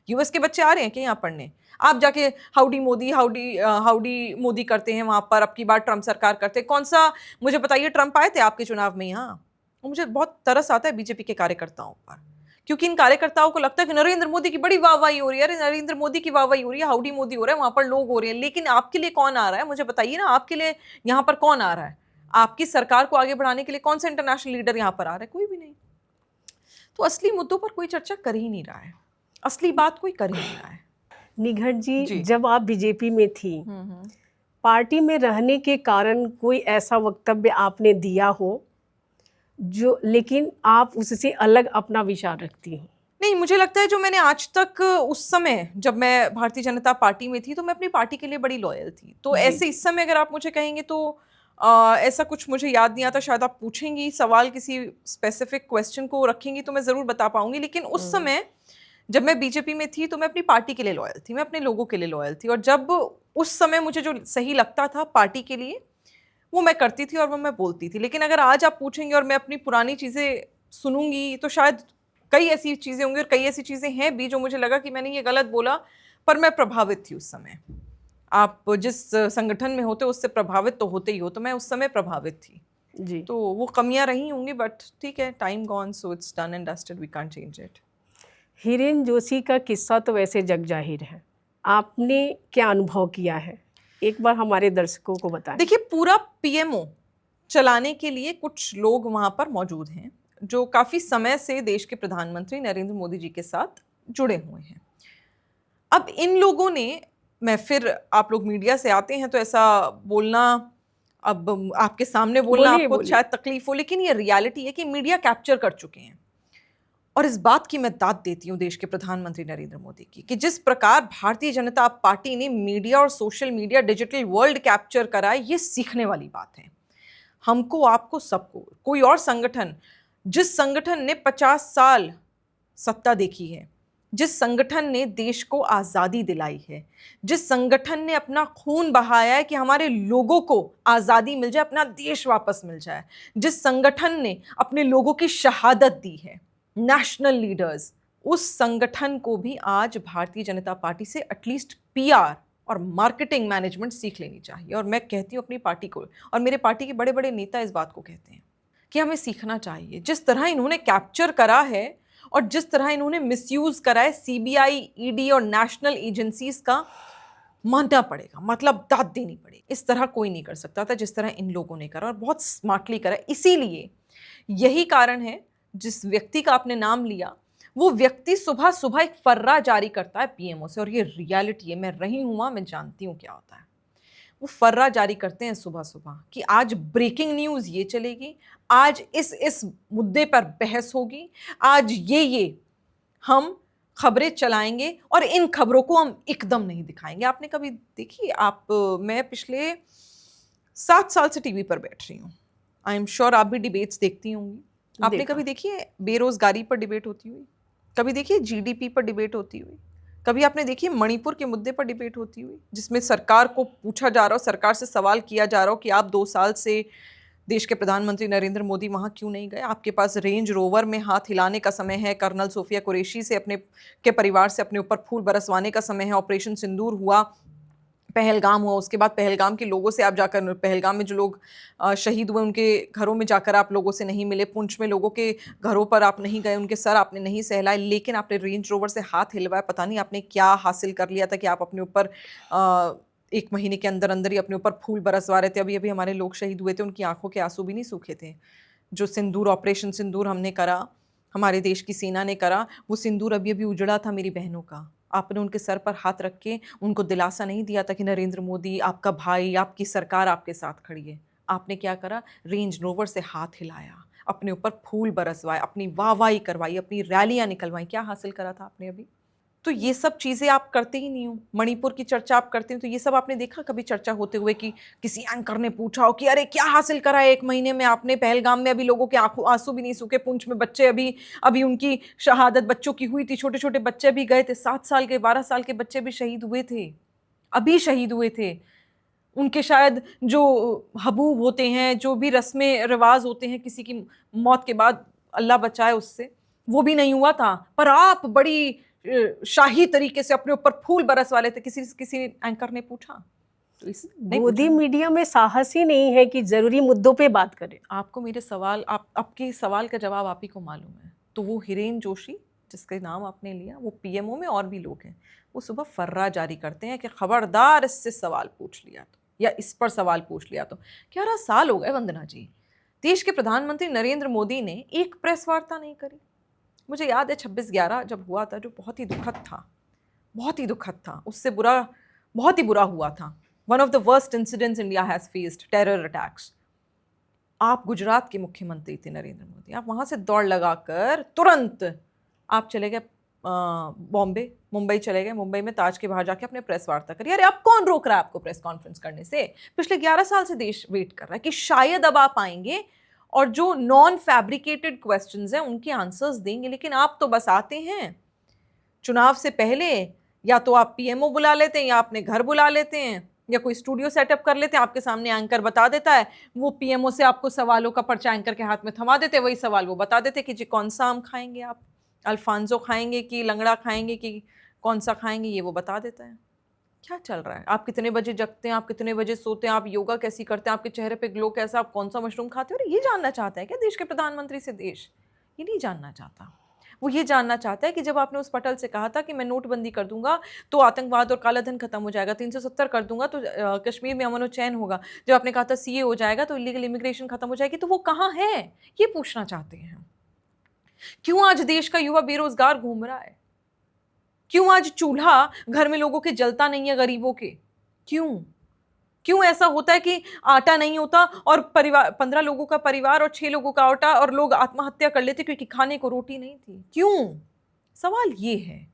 [SPEAKER 2] यूएस के बच्चे आ रहे हैं क्या यहाँ पढ़ने? आप जाके हाउडी हाउडी मोदी करते हैं वहां पर, अब की बार ट्रंप सरकार करते हैं। कौन सा, मुझे बताइए, ट्रंप आए थे आपके चुनाव में यहाँ? मुझे बहुत तरस आता है बीजेपी के कार्यकर्ताओं पर, क्योंकि इन कार्यकर्ताओं को लगता है कि नरेंद्र मोदी की बड़ी वाहवाही हो रही है। अरे नरेंद्र मोदी की वाहवाही हो रही है, हाउडी मोदी हो रहा है, वहां पर लोग हो रहे हैं, लेकिन आपके लिए कौन आ रहा है? मुझे बताइए ना, आपके लिए यहाँ पर कौन आ रहा है? आपकी सरकार को आगे बढ़ाने के लिए कौन सा इंटरनेशनल लीडर यहाँ पर आ रहा है? कोई भी नहीं। तो असली मुद्दों पर कोई चर्चा कर ही नहीं रहा है, असली बात कोई कर ही नहीं रहा है।
[SPEAKER 1] निघट जी, जब आप बीजेपी में थी, पार्टी में रहने के कारण कोई ऐसा वक्तव्य आपने दिया हो जो, लेकिन आप उससे अलग अपना विचार रखती हो?
[SPEAKER 2] नहीं, मुझे लगता है जो मैंने आज तक, उस समय जब मैं भारतीय जनता पार्टी में थी तो मैं अपनी पार्टी के लिए बड़ी लॉयल थी। तो ऐसे इस समय अगर आप मुझे कहेंगे तो ऐसा कुछ मुझे याद नहीं आता। शायद आप पूछेंगी सवाल, किसी स्पेसिफिक क्वेश्चन को रखेंगी तो मैं ज़रूर बता पाऊंगी। लेकिन उस समय जब मैं बीजेपी में थी तो मैं अपनी पार्टी के लिए लॉयल थी, मैं अपने लोगों के लिए लॉयल थी। और जब उस समय मुझे जो सही लगता था पार्टी के लिए, वो मैं करती थी और वो मैं बोलती थी। लेकिन अगर आज आप पूछेंगे और मैं अपनी पुरानी चीज़ें सुनूंगी तो शायद कई ऐसी चीज़ें होंगी और कई ऐसी चीज़ें हैं भी जो मुझे लगा कि मैंने ये गलत बोला, पर मैं प्रभावित थी उस समय। आप जिस संगठन में होते उससे प्रभावित तो होते ही हो, तो मैं उस समय प्रभावित थी
[SPEAKER 1] जी।
[SPEAKER 2] तो वो कमियां रही होंगी, बट ठीक है, time gone, so it's done and dusted, we can't change it.
[SPEAKER 1] Hiren Joshi का किस्सा तो वैसे जग जाहिर है, आपने क्या अनुभव किया है, एक बार हमारे दर्शकों को बताएं।
[SPEAKER 2] देखिए, पूरा पीएमओ चलाने के लिए कुछ लोग वहां पर मौजूद हैं जो काफी समय से देश के प्रधानमंत्री नरेंद्र मोदी जी के साथ जुड़े हुए हैं। अब इन लोगों ने, मैं फिर, आप लोग मीडिया से आते हैं तो ऐसा बोलना, अब आपके सामने बोलना
[SPEAKER 1] बोलिए
[SPEAKER 2] आपको
[SPEAKER 1] बोलिए।
[SPEAKER 2] शायद तकलीफ हो, लेकिन ये रियलिटी है कि मीडिया कैप्चर कर चुके हैं। और इस बात की मैं दाद देती हूँ देश के प्रधानमंत्री नरेंद्र मोदी की, कि जिस प्रकार भारतीय जनता पार्टी ने मीडिया और social media digital world capture करा है, ये सीखने वाली बात है। हमको, आपको, सबको। कोई और संगठन, जिस संगठन ने 50 साल सत्ता देखी है, जिस संगठन ने देश को आजादी दिलाई है, जिस संगठन ने अपना खून बहाया है कि हमारे लोगों को आजादी मिल जाए, अपना देश वापस मिल जाए, जिस संगठन ने अपने लोगों की शहादत दी है, नेशनल लीडर्स, उस संगठन को भी आज भारतीय जनता पार्टी से एटलीस्ट पीआर और मार्केटिंग मैनेजमेंट सीख लेनी चाहिए। और मैं कहती हूँ अपनी पार्टी को, और मेरे पार्टी के बड़े बड़े नेता इस बात को कहते हैं कि हमें सीखना चाहिए। जिस तरह इन्होंने कैप्चर करा है और जिस तरह इन्होंने मिसयूज करा है सीबीआई, ईडी और नेशनल एजेंसीज का, मानना पड़ेगा, मतलब दाद देनी पड़ेगी। इस तरह कोई नहीं कर सकता था जिस तरह इन लोगों ने करा, और बहुत स्मार्टली करा। इसीलिए यही कारण है, जिस व्यक्ति का आपने नाम लिया, वो व्यक्ति सुबह सुबह एक फर्रा जारी करता है पीएमओ से, और ये रियलिटी है, मैं रही हूं, मैं जानती हूं क्या होता है। वो फर्रा जारी करते हैं सुबह सुबह कि आज ब्रेकिंग न्यूज ये चलेगी, आज इस मुद्दे पर बहस होगी, आज ये हम खबरें चलाएंगे, और इन खबरों को हम एकदम नहीं दिखाएंगे। आपने कभी देखी, मैं पिछले 7 साल से टीवी पर बैठ रही हूँ, आई एम श्योर आप भी डिबेट्स देखती होंगी। आपने
[SPEAKER 1] देखा।
[SPEAKER 2] कभी देखी है बेरोजगारी पर डिबेट होती हुई? कभी देखी है जीडीपी पर डिबेट होती हुई? कभी आपने देखी है मणिपुर के मुद्दे पर डिबेट होती हुई, जिसमें सरकार को पूछा जा रहा हो, सरकार से सवाल किया जा रहा हो कि आप 2 साल से देश के प्रधानमंत्री नरेंद्र मोदी वहां क्यों नहीं गए? आपके पास रेंज रोवर में हाथ हिलाने का समय है, कर्नल सोफिया कुरैशी से अपने के परिवार से अपने ऊपर फूल बरसवाने का समय है, ऑपरेशन सिंदूर हुआ, पहलगाम हुआ, उसके बाद पहलगाम के लोगों से आप जाकर, पहलगाम में जो लोग शहीद हुए उनके घरों में जाकर आप लोगों से नहीं मिले, पुंछ में लोगों के घरों पर आप नहीं गए, उनके सर आपने नहीं सहलाए, लेकिन आपने रेंज रोवर से हाथ हिलवाया। पता नहीं आपने क्या हासिल कर लिया था कि आप अपने ऊपर 1 महीने के अंदर अंदर ही अपने ऊपर फूल बरसवा रहे थे। अभी अभी हमारे लोग शहीद हुए थे, उनकी आंखों के आंसू भी नहीं सूखे थे। जो सिंदूर, ऑपरेशन सिंदूर हमने करा, हमारे देश की सेना ने करा, वो सिंदूर अभी अभी उजड़ा था मेरी बहनों का। आपने उनके सर पर हाथ रख के उनको दिलासा नहीं दिया था कि नरेंद्र मोदी आपका भाई, आपकी सरकार आपके साथ खड़ी है। आपने क्या करा? रेंज रोवर से हाथ हिलाया, अपने ऊपर फूल बरसवाए, अपनी वाहवाही करवाई, अपनी रैलियां निकलवाई। क्या हासिल करा था आपने अभी? तो ये सब चीज़ें आप करते ही नहीं हो। मणिपुर की चर्चा आप करते हो, तो ये सब आपने देखा कभी चर्चा होते हुए कि किसी एंकर ने पूछा हो कि अरे क्या हासिल करा है 1 महीने में आपने? पहलगाम में अभी लोगों के आंखों आंसू भी नहीं सूखे, पुंछ में बच्चे अभी अभी उनकी शहादत बच्चों की हुई थी, छोटे छोटे बच्चे भी गए थे, 7 साल के 12 साल के बच्चे भी शहीद हुए थे, अभी शहीद हुए थे। उनके शायद जो हबूब होते हैं, जो भी रस्में रिवाज होते हैं किसी की मौत के बाद, अल्लाह बचाए उससे, वो भी नहीं हुआ था। पर आप बड़ी शाही तरीके से अपने ऊपर फूल बरस वाले थे। किसी एंकर ने पूछा? तो नहीं
[SPEAKER 1] गोदी
[SPEAKER 2] पूछा।
[SPEAKER 1] मीडिया में साहस ही नहीं है कि जरूरी मुद्दों पे बात करें।
[SPEAKER 2] आपको मेरे सवाल, आपके सवाल का जवाब आप ही को मालूम है। तो वो हिरेन जोशी जिसके नाम आपने लिया, वो पीएमओ में और भी लोग हैं, वो सुबह फर्रा जारी करते हैं कि खबरदार इससे सवाल पूछ लिया तो, या इस पर सवाल पूछ लिया तो। 11 साल हो गए वंदना जी, देश के प्रधानमंत्री नरेंद्र मोदी ने एक प्रेस वार्ता नहीं करी। मुझे याद है 26/11 जब हुआ था, जो बहुत ही दुखद था, बहुत ही दुखद था। उससे बुरा, बहुत ही बुरा हुआ था। One of the worst incidents India has faced, terror attacks. आप गुजरात के मुख्यमंत्री थे नरेंद्र मोदी, आप वहां से दौड़ लगाकर तुरंत आप चले गए बॉम्बे, मुंबई चले गए। मुंबई में ताज के बाहर जाके अपने प्रेस वार्ता करी। अरे अब कौन रोक रहा है आपको प्रेस कॉन्फ्रेंस करने से? पिछले 11 साल से देश वेट कर रहा है कि शायद अब आप आएंगे और जो नॉन फैब्रिकेटेड क्वेश्चंस हैं उनके आंसर्स देंगे, लेकिन आप तो बस आते हैं। चुनाव से पहले या तो आप पीएमओ बुला लेते हैं, या अपने घर बुला लेते हैं, या कोई स्टूडियो सेटअप कर लेते हैं, आपके सामने एंकर बता देता है, वो पीएमओ से आपको सवालों का पर्चा एंकर के हाथ में थमा देते, वही सवाल वो बता देते कि जी कौन सा आम खाएंगे आप, अल्फांसो खाएंगे कि लंगड़ा खाएंगे कि कौन सा खाएंगे, ये वो बता देता है। क्या चल रहा है? आप कितने बजे जगते हैं, आप कितने बजे सोते हैं, आप योगा कैसी करते हैं, आपके चेहरे पे ग्लो कैसा, आप कौन सा मशरूम खाते हो? ये जानना चाहता है क्या देश के प्रधानमंत्री से देश? ये नहीं जानना चाहता। वो ये जानना चाहता है कि जब आपने उस पटल से कहा था कि मैं नोटबंदी कर दूंगा तो आतंकवाद और काला धन खत्म हो जाएगा, 370 कर दूंगा तो कश्मीर में अमन और चैन होगा, जब आपने कहा था सीए हो जाएगा तो इलीगल इमिग्रेशन खत्म हो जाएगी, तो वो कहाँ है, ये पूछना चाहते हैं हम। क्यों आज देश का युवा बेरोजगार घूम रहा है? क्यों आज चूल्हा घर में लोगों के जलता नहीं है, गरीबों के? क्यों क्यों ऐसा होता है कि आटा नहीं होता और परिवार 15 लोगों का परिवार और 6 लोगों का आटा और लोग आत्महत्या कर लेते क्योंकि खाने को रोटी नहीं थी? क्यों? सवाल ये है।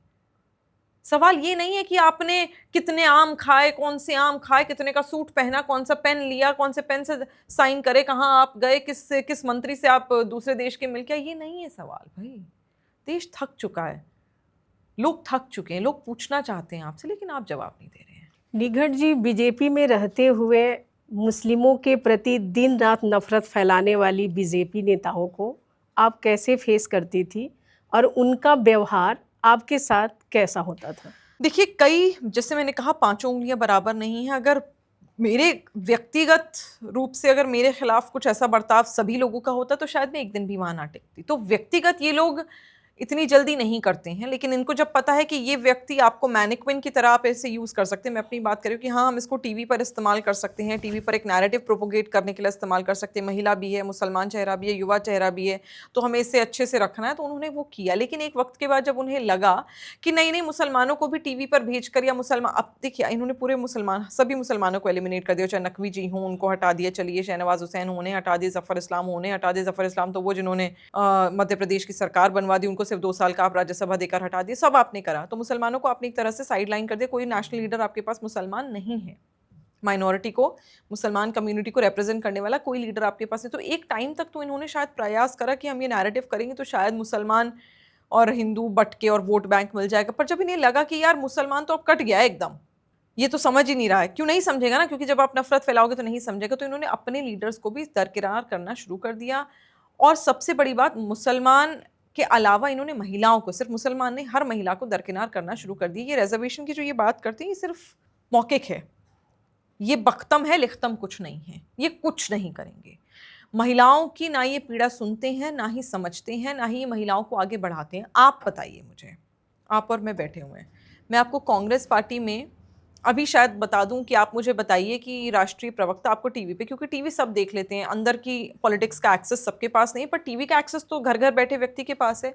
[SPEAKER 2] सवाल ये नहीं है कि आपने कितने आम खाए, कौन से आम खाए, कितने का सूट पहना, कौन सा पेन लिया, कौन से पेन से साइन करे, कहाँ आप गए, किस मंत्री से आप दूसरे देश के मिल गए। ये नहीं है सवाल भाई। देश थक चुका है, लोग थक चुके हैं, लोग पूछना चाहते हैं आपसे, लेकिन आप जवाब नहीं दे रहे हैं।
[SPEAKER 1] निघट जी, बीजेपी में रहते हुए मुस्लिमों के प्रति दिन रात नफरत फैलाने वाली बीजेपी नेताओं को आप कैसे फेस करती थी और उनका व्यवहार आपके साथ कैसा होता था?
[SPEAKER 2] देखिए, कई, जैसे मैंने कहा, पांचों उंगलियां बराबर नहीं है। अगर मेरे व्यक्तिगत रूप से अगर मेरे खिलाफ कुछ ऐसा बर्ताव सभी लोगों का होता तो शायद मैं एक दिन भी वहां ना टिकती। तो व्यक्तिगत ये लोग इतनी जल्दी नहीं करते हैं, लेकिन इनको जब पता है कि ये व्यक्ति आपको मैनिक्विन की तरह आप ऐसे यूज़ कर सकते हैं। मैं अपनी बात करूँ कि हाँ, हम इसको टीवी पर इस्तेमाल कर सकते हैं, टीवी पर एक नैरेटिव प्रोपोगेट करने के लिए इस्तेमाल कर सकते हैं। महिला भी है, मुसलमान चेहरा भी है, युवा चेहरा भी है, तो हमें इसे अच्छे से रखना है, तो उन्होंने वो किया। लेकिन एक वक्त के बाद जब उन्हें लगा कि नहीं नहीं, मुसलमानों को भी टीवी पर भेज कर, या मुसलमान, अब देखिए इन्होंने पूरे मुसलमान, सभी मुसलमानों को एलिमिनेट कर दिया। चाहे नकवी जी हों, उनको हटा दिया, चलिए शहनवाज हुसैन हों, उन्हें हटा दिया, जफर इस्लाम हों, उन्हें हटा दिया। जफर इस्लाम तो वो जिन्होंने मध्य प्रदेश की सरकार बनवा दी, उनको सिर्फ 2 साल का आप राज्यसभा देकर हटा दिए, सब आपने करा। तो मुसलमानों को आपने एक तरह से साइड लाइन कर दिया। कोई नेशनल लीडर आपके पास मुसलमान नहीं है, माइनॉरिटी को, मुसलमान कम्युनिटी को रिप्रेजेंट करने वाला कोई लीडर आपके पास नहीं। तो एक टाइम तक तो इन्होंने शायद प्रयास करा कि हम ये नैरेटिव करेंगे तो शायद मुसलमान और हिंदू बटके और वोट बैंक मिल जाएगा। पर जब इन्हें लगा कि यार मुसलमान तो अब कट गया है एकदम, ये तो समझ ही नहीं रहा है। क्यों नहीं समझेगा ना, क्योंकि जब आप नफरत फैलाओगे तो नहीं समझेगा। तो इन्होंने अपने लीडर्स को भी दरकिरार करना शुरू कर दिया। और सबसे बड़ी बात, मुसलमान के अलावा इन्होंने महिलाओं को, सिर्फ मुसलमान नहीं, हर महिला को दरकिनार करना शुरू कर दी। ये रिजर्वेशन की जो ये बात करते हैं, ये सिर्फ मौखिक है, ये बख्तम है, लिख्तम कुछ नहीं है। ये कुछ नहीं करेंगे। महिलाओं की ना ये पीड़ा सुनते हैं, ना ही समझते हैं, ना ही ये महिलाओं को आगे बढ़ाते हैं। आप बताइए मुझे, आप और मैं बैठे हुए हैं, मैं आपको कांग्रेस पार्टी में अभी शायद बता दूं कि आप मुझे बताइए कि राष्ट्रीय प्रवक्ता आपको टीवी पे, क्योंकि टीवी सब देख लेते हैं, अंदर की पॉलिटिक्स का एक्सेस सबके पास नहीं, पर टीवी का एक्सेस तो घर घर बैठे व्यक्ति के पास है।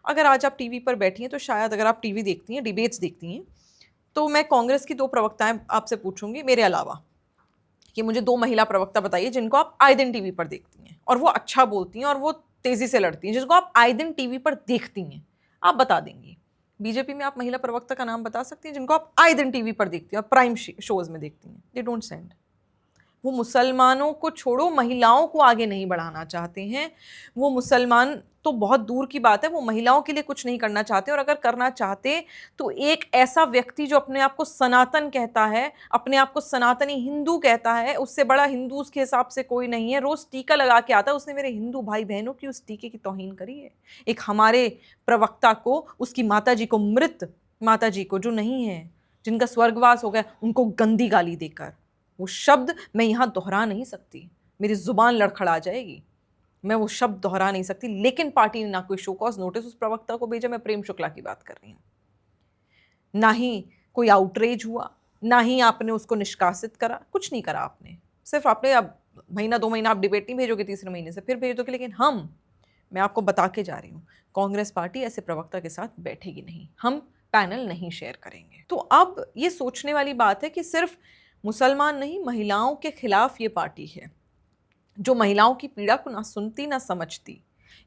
[SPEAKER 2] अगर आज आप टीवी पर बैठी हैं तो शायद, अगर आप टीवी देखती हैं, डिबेट्स देखती हैं, तो मैं कांग्रेस की 2 प्रवक्ताएं आपसे पूछूंगी मेरे अलावा, कि मुझे 2 महिला प्रवक्ता बताइए जिनको आप आए दिन टीवी पर देखती हैं और वो अच्छा बोलती हैं और वो तेजी से लड़ती हैं, जिसको आप आए दिन टीवी पर देखती हैं, आप बता देंगी। बीजेपी में आप महिला प्रवक्ता का नाम बता सकती हैं जिनको आप आए दिन टीवी पर देखती हैं और प्राइम शोज में देखती हैं? They don't send. वो मुसलमानों को छोड़ो, महिलाओं को आगे नहीं बढ़ाना चाहते हैं। वो मुसलमान तो बहुत दूर की बात है, वो महिलाओं के लिए कुछ नहीं करना चाहते। और अगर करना चाहते तो एक ऐसा व्यक्ति जो अपने आप को सनातन कहता है, अपने आप को सनातनी हिंदू कहता है, उससे बड़ा हिंदू उसके हिसाब से कोई नहीं है। रोज टीका लगा के आता है, उसने मेरे हिंदू भाई बहनों की उस टीके की तौहीन करी है। एक हमारे प्रवक्ता को, उसकी माता जी को, मृत माता जी को, जो नहीं है, जिनका स्वर्गवास हो गया, उनको गंदी गाली देकर, वो शब्द मैं यहाँ दोहरा नहीं सकती, मेरी जुबान लड़खड़ा जाएगी, मैं वो शब्द दोहरा नहीं सकती। लेकिन पार्टी ने ना कोई शो कॉज नोटिस उस प्रवक्ता को भेजा, मैं प्रेम शुक्ला की बात कर रही हूँ, ना ही कोई आउटरेज हुआ, ना ही आपने उसको निष्कासित करा, कुछ नहीं करा आपने। सिर्फ आपने, अब महीना 2 महीना आप डिबेट नहीं भेजोगे, तीसरे महीने से फिर भेज दोगे। लेकिन मैं आपको बता के जा रही हूँ, कांग्रेस पार्टी ऐसे प्रवक्ता के साथ बैठेगी नहीं, हम पैनल नहीं शेयर करेंगे। तो अब ये सोचने वाली बात है कि सिर्फ मुसलमान नहीं, महिलाओं के खिलाफ ये पार्टी है, जो महिलाओं की पीड़ा को ना सुनती ना समझती।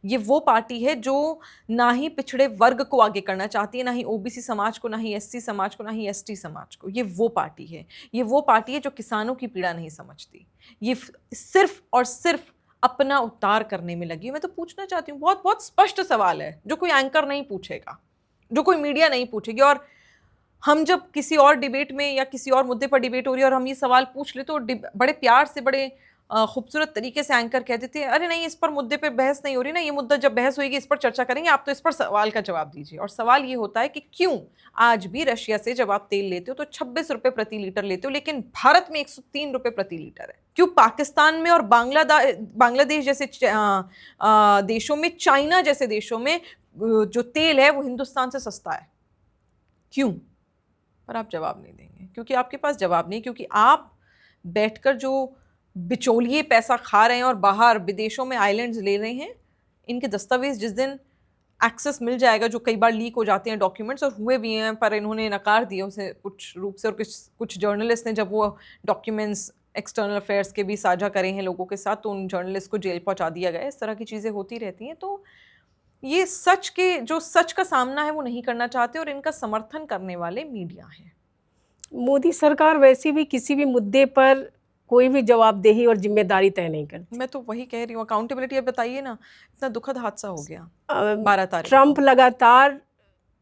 [SPEAKER 2] ये वो पार्टी है जो ना ही पिछड़े वर्ग को आगे करना चाहती है, ना ही ओबीसी समाज को, ना ही एससी समाज को, ना ही एसटी समाज को। ये वो पार्टी है, ये वो पार्टी है जो किसानों की पीड़ा नहीं समझती। ये सिर्फ और सिर्फ अपना उद्धार करने में लगी है। मैं तो पूछना चाहती हूँ, बहुत बहुत स्पष्ट सवाल है, जो कोई एंकर नहीं पूछेगा, जो कोई मीडिया नहीं पूछेगी। और हम जब किसी और डिबेट में या किसी और मुद्दे पर डिबेट हो रही है और हम ये सवाल पूछ ले, तो बड़े प्यार से, बड़े खूबसूरत तरीके से एंकर कह देते हैं, अरे नहीं, इस पर मुद्दे पे बहस नहीं हो रही ना, ये मुद्दा जब बहस होगी इस पर चर्चा करेंगे, आप तो इस पर सवाल का जवाब दीजिए। और सवाल ये होता है कि क्यों आज भी रशिया से जब आप तेल लेते हो तो 26 रुपये प्रति लीटर लेते हो, लेकिन भारत में 103 रुपये प्रति लीटर है? क्यों पाकिस्तान में और बांग्लादेश जैसे देशों में, चाइना जैसे देशों में जो तेल है वो हिंदुस्तान से सस्ता है, क्यों? पर आप जवाब नहीं देंगे, क्योंकि आपके पास जवाब नहीं, क्योंकि आप बैठकर जो बिचौलिए पैसा खा रहे हैं और बाहर विदेशों में आइलैंड्स ले रहे हैं, इनके दस्तावेज जिस दिन एक्सेस मिल जाएगा, जो कई बार लीक हो जाते हैं डॉक्यूमेंट्स, और हुए भी हैं पर इन्होंने नकार दिया उसे कुछ रूप से, और कुछ जर्नलिस्ट ने जब वो डॉक्यूमेंट्स एक्सटर्नल अफेयर्स के भी साझा करे हैं लोगों के साथ, तो उन जर्नलिस्ट को जेल पहुंचा दिया गया। इस तरह की चीज़ें होती रहती हैं। तो ये सच का सामना है वो नहीं करना चाहते, और इनका समर्थन करने वाले मीडिया है।
[SPEAKER 1] मोदी सरकार वैसे भी किसी भी मुद्दे पर कोई भी जवाबदेही और जिम्मेदारी तय नहीं करती।
[SPEAKER 2] मैं तो वही कह रही हूँ, अकाउंटेबिलिटी। अब बताइए ना, इतना दुखद हादसा हो गया
[SPEAKER 1] अ,
[SPEAKER 2] 12 तारीख
[SPEAKER 1] ट्रंप लगातार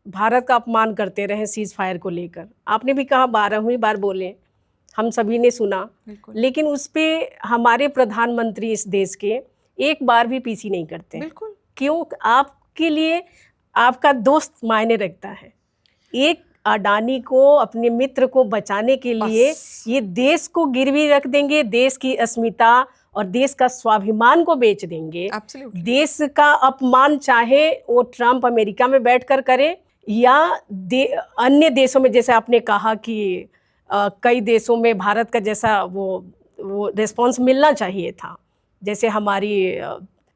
[SPEAKER 1] भारत का अपमान करते रहे सीज फायर को लेकर। आपने भी कहा 12वीं बार बोले, हम सभी ने सुना,
[SPEAKER 2] बिल्कुल
[SPEAKER 1] लेकिन उस पे हमारे प्रधानमंत्री इस देश के एक बार भी पीसी नहीं करते।
[SPEAKER 2] बिल्कुल।
[SPEAKER 1] क्यों? आपके लिए आपका दोस्त मायने रखता है। एक अडानी को, अपने मित्र को बचाने के लिए
[SPEAKER 2] बस।
[SPEAKER 1] ये देश को गिरवी रख देंगे, देश की अस्मिता और देश का स्वाभिमान को बेच देंगे।
[SPEAKER 2] Absolutely.
[SPEAKER 1] देश का अपमान चाहे वो ट्रंप अमेरिका में बैठकर करे या अन्य देशों में, जैसे आपने कहा कि कई देशों में भारत का जैसा वो रिस्पॉन्स मिलना चाहिए था, जैसे हमारी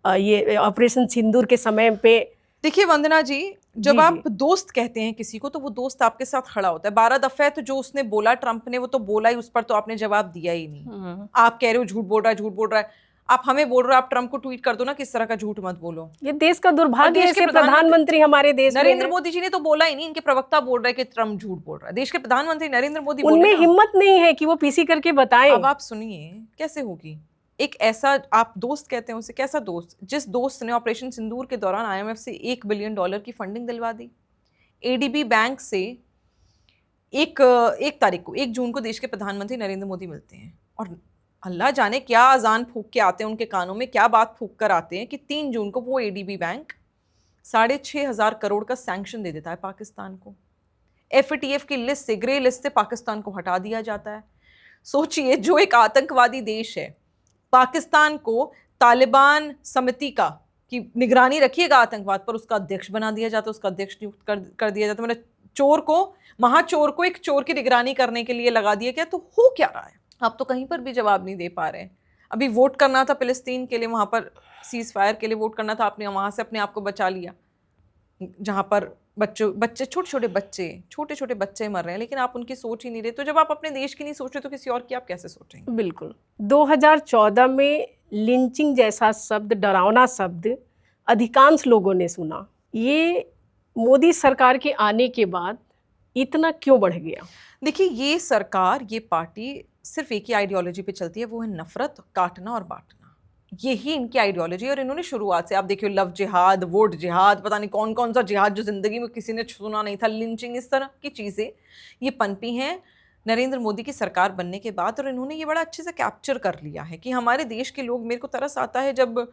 [SPEAKER 1] ये ऑपरेशन सिंदूर के समय पे।
[SPEAKER 2] देखिए वंदना जी, जब
[SPEAKER 1] जी,
[SPEAKER 2] आप दोस्त कहते हैं किसी को, तो वो दोस्त आपके साथ खड़ा होता है। 12 दफे तो जो उसने बोला ट्रंप ने, वो तो बोला ही, उस पर तो आपने जवाब दिया ही नहीं। आप कह रहे हो झूठ बोल रहा है, झूठ बोल रहा है। आप हमें बोल रहे हो, आप ट्रंप को ट्वीट कर दो ना, किस तरह का झूठ मत बोलो।
[SPEAKER 1] ये देश का दुर्भाग्य है,
[SPEAKER 2] देश के
[SPEAKER 1] ऐसे प्रधानमंत्री हमारे देश में
[SPEAKER 2] नरेंद्र
[SPEAKER 1] हैं।
[SPEAKER 2] मोदी जी ने तो बोला ही नहीं, इनके प्रवक्ता बोल रहे हैं कि ट्रंप झूठ बोल रहा है। देश के प्रधानमंत्री नरेंद्र मोदी बोले
[SPEAKER 1] उनमें
[SPEAKER 2] ना।
[SPEAKER 1] हिम्मत नहीं है कि वो पीसी करके बताएं।
[SPEAKER 2] अब आप सुनिए, कैसे होगी एक ऐसा, आप दोस्त कहते हैं उसे, कैसा दोस्त? जिस दोस्त ने ऑपरेशन सिंदूर के दौरान IMF से $1 बिलियन की फंडिंग दिलवा दी, ADB बैंक से एक तारीख को, 1 जून को देश के प्रधानमंत्री नरेंद्र मोदी मिलते हैं, और अल्लाह जाने क्या अजान फूंक के आते हैं उनके कानों में, क्या बात फूंक कर आते हैं कि 3 जून को वो ADB बैंक 6,500 करोड़ का सैंक्शन दे देता है पाकिस्तान को। FATF की लिस्ट से, ग्रे लिस्ट से पाकिस्तान को हटा दिया जाता है। सोचिए, जो एक आतंकवादी देश है, पाकिस्तान को तालिबान समिति का की निगरानी रखिएगा आतंकवाद पर, उसका अध्यक्ष बना दिया जाता है, उसका अध्यक्ष नियुक्त कर दिया जाता है। मतलब चोर को, महाचोर को एक चोर की निगरानी करने के लिए लगा दिया गया। तो हो क्या रहा है? आप तो कहीं पर भी जवाब नहीं दे पा रहे हैं। अभी वोट करना था फिलिस्तीन के लिए, वहां पर सीज फायर के लिए वोट करना था, आपने वहां से अपने आप को बचा लिया, जहां पर बच्चे छोटे छोटे बच्चे मर रहे हैं, लेकिन आप उनकी सोच ही नहीं रहे। तो जब आप अपने देश की नहीं सोच रहे तो किसी और की आप कैसे सोचेंगे?
[SPEAKER 1] बिल्कुल। 2014 में लिंचिंग जैसा शब्द, डरावना शब्द अधिकांश लोगों ने सुना। ये मोदी सरकार के आने के बाद इतना क्यों बढ़ गया?
[SPEAKER 2] देखिए, ये सरकार, ये पार्टी सिर्फ एक ही आइडियोलॉजी पे चलती है, वो है नफरत, काटना और बांटना। यही इनकी आइडियोलॉजी है। और इन्होंने शुरुआत से, आप देखिए, लव जिहाद, वोट जिहाद, पता नहीं कौन कौन सा जिहाद जो जिंदगी में किसी ने सुना नहीं था, लिंचिंग, इस तरह की चीज़ें ये पनपी हैं नरेंद्र मोदी की सरकार बनने के बाद। और इन्होंने ये बड़ा अच्छे से कैप्चर कर लिया है कि हमारे देश के लोग, मेरे को तरस आता है जब,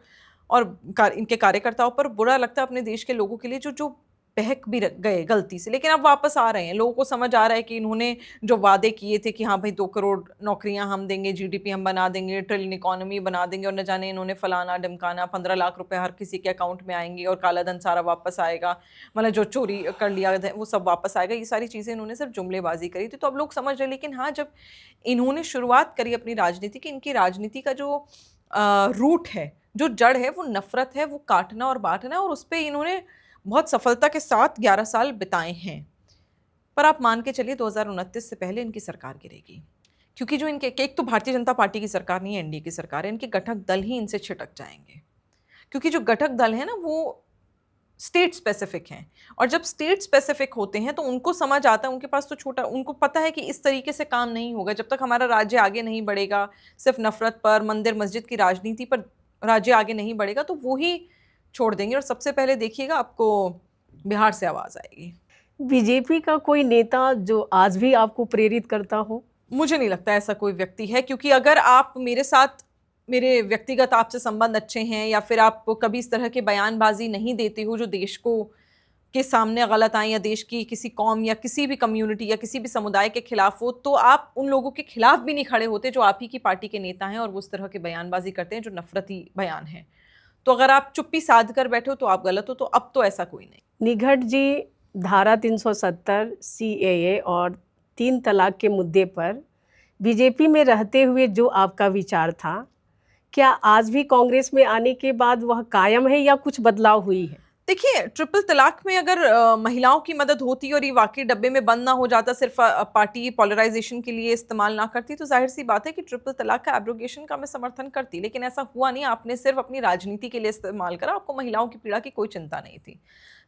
[SPEAKER 2] और इनके कार्यकर्ताओं पर बुरा लगता है अपने देश के लोगों के लिए, जो बहक भी गए गलती से, लेकिन अब वापस आ रहे हैं। लोगों को समझ आ रहा है कि इन्होंने जो वादे किए थे कि हाँ भाई 2 करोड़ नौकरियां हम देंगे, GDP हम बना देंगे, ट्रिलियन इकोनॉमी बना देंगे, और न जाने इन्होंने फलाना ढमकाना, 15 लाख रुपए हर किसी के अकाउंट में आएंगे, और काला धन सारा वापस आएगा, मतलब जो चोरी कर लिया वो सब वापस आएगा। ये सारी चीज़ें इन्होंने सिर्फ जुमलेबाजी करी थी, तो अब लोग समझ रहे। लेकिन हाँ, जब इन्होंने शुरुआत करी अपनी राजनीति की, इनकी राजनीति का जो रूट है, जो जड़ है, वो नफरत है, वो काटना और बांटना, और उस पर इन्होंने बहुत सफलता के साथ 11 साल बिताए हैं। पर आप मान के चलिए 2029 से पहले इनकी सरकार गिरेगी, क्योंकि जो इनके, एक तो भारतीय जनता पार्टी की सरकार नहीं है, NDA की सरकार है, इनके घटक दल ही इनसे छिटक जाएंगे। क्योंकि जो घटक दल है ना, वो स्टेट स्पेसिफिक हैं, और जब स्टेट स्पेसिफिक होते हैं तो उनको समझ आता है, उनके पास तो छोटा, उनको पता है कि इस तरीके से काम नहीं होगा। जब तक हमारा राज्य आगे नहीं बढ़ेगा, सिर्फ नफरत पर, मंदिर मस्जिद की राजनीति पर राज्य आगे नहीं बढ़ेगा, तो वो ही छोड़ देंगे। और सबसे पहले देखिएगा, आपको बिहार से आवाज़ आएगी।
[SPEAKER 1] बीजेपी का कोई नेता जो आज भी आपको प्रेरित करता हो?
[SPEAKER 2] मुझे नहीं लगता ऐसा कोई व्यक्ति है, क्योंकि अगर आप मेरे साथ, मेरे व्यक्तिगत आपसे संबंध अच्छे हैं, या फिर आप कभी इस तरह की बयानबाजी नहीं देते हो जो देश को के सामने गलत आए, या देश की किसी कौम या किसी भी कम्युनिटी या किसी भी समुदाय के खिलाफ हो, तो आप उन लोगों के खिलाफ भी नहीं खड़े होते जो आप ही की पार्टी के नेता हैं और वो उस तरह की बयानबाजी करते हैं जो नफरती बयान है। तो अगर आप चुप्पी साध कर बैठे हो तो आप गलत हो, तो अब तो ऐसा कोई नहीं।
[SPEAKER 1] निघट जी, धारा 370 सीएए और 3 तलाक के मुद्दे पर बीजेपी में रहते हुए जो आपका विचार था, क्या आज भी कांग्रेस में आने के बाद वह कायम है या कुछ बदलाव हुई है?
[SPEAKER 2] देखिए, ट्रिपल तलाक में अगर महिलाओं की मदद होती और ये वाकई डब्बे में बंद ना हो जाता, सिर्फ पार्टी पॉलराइजेशन के लिए इस्तेमाल ना करती, तो जाहिर सी बात है कि ट्रिपल तलाक का एब्रोगेशन का मैं समर्थन करती। लेकिन ऐसा हुआ नहीं, आपने सिर्फ अपनी राजनीति के लिए इस्तेमाल करा, आपको महिलाओं की पीड़ा की कोई चिंता नहीं थी।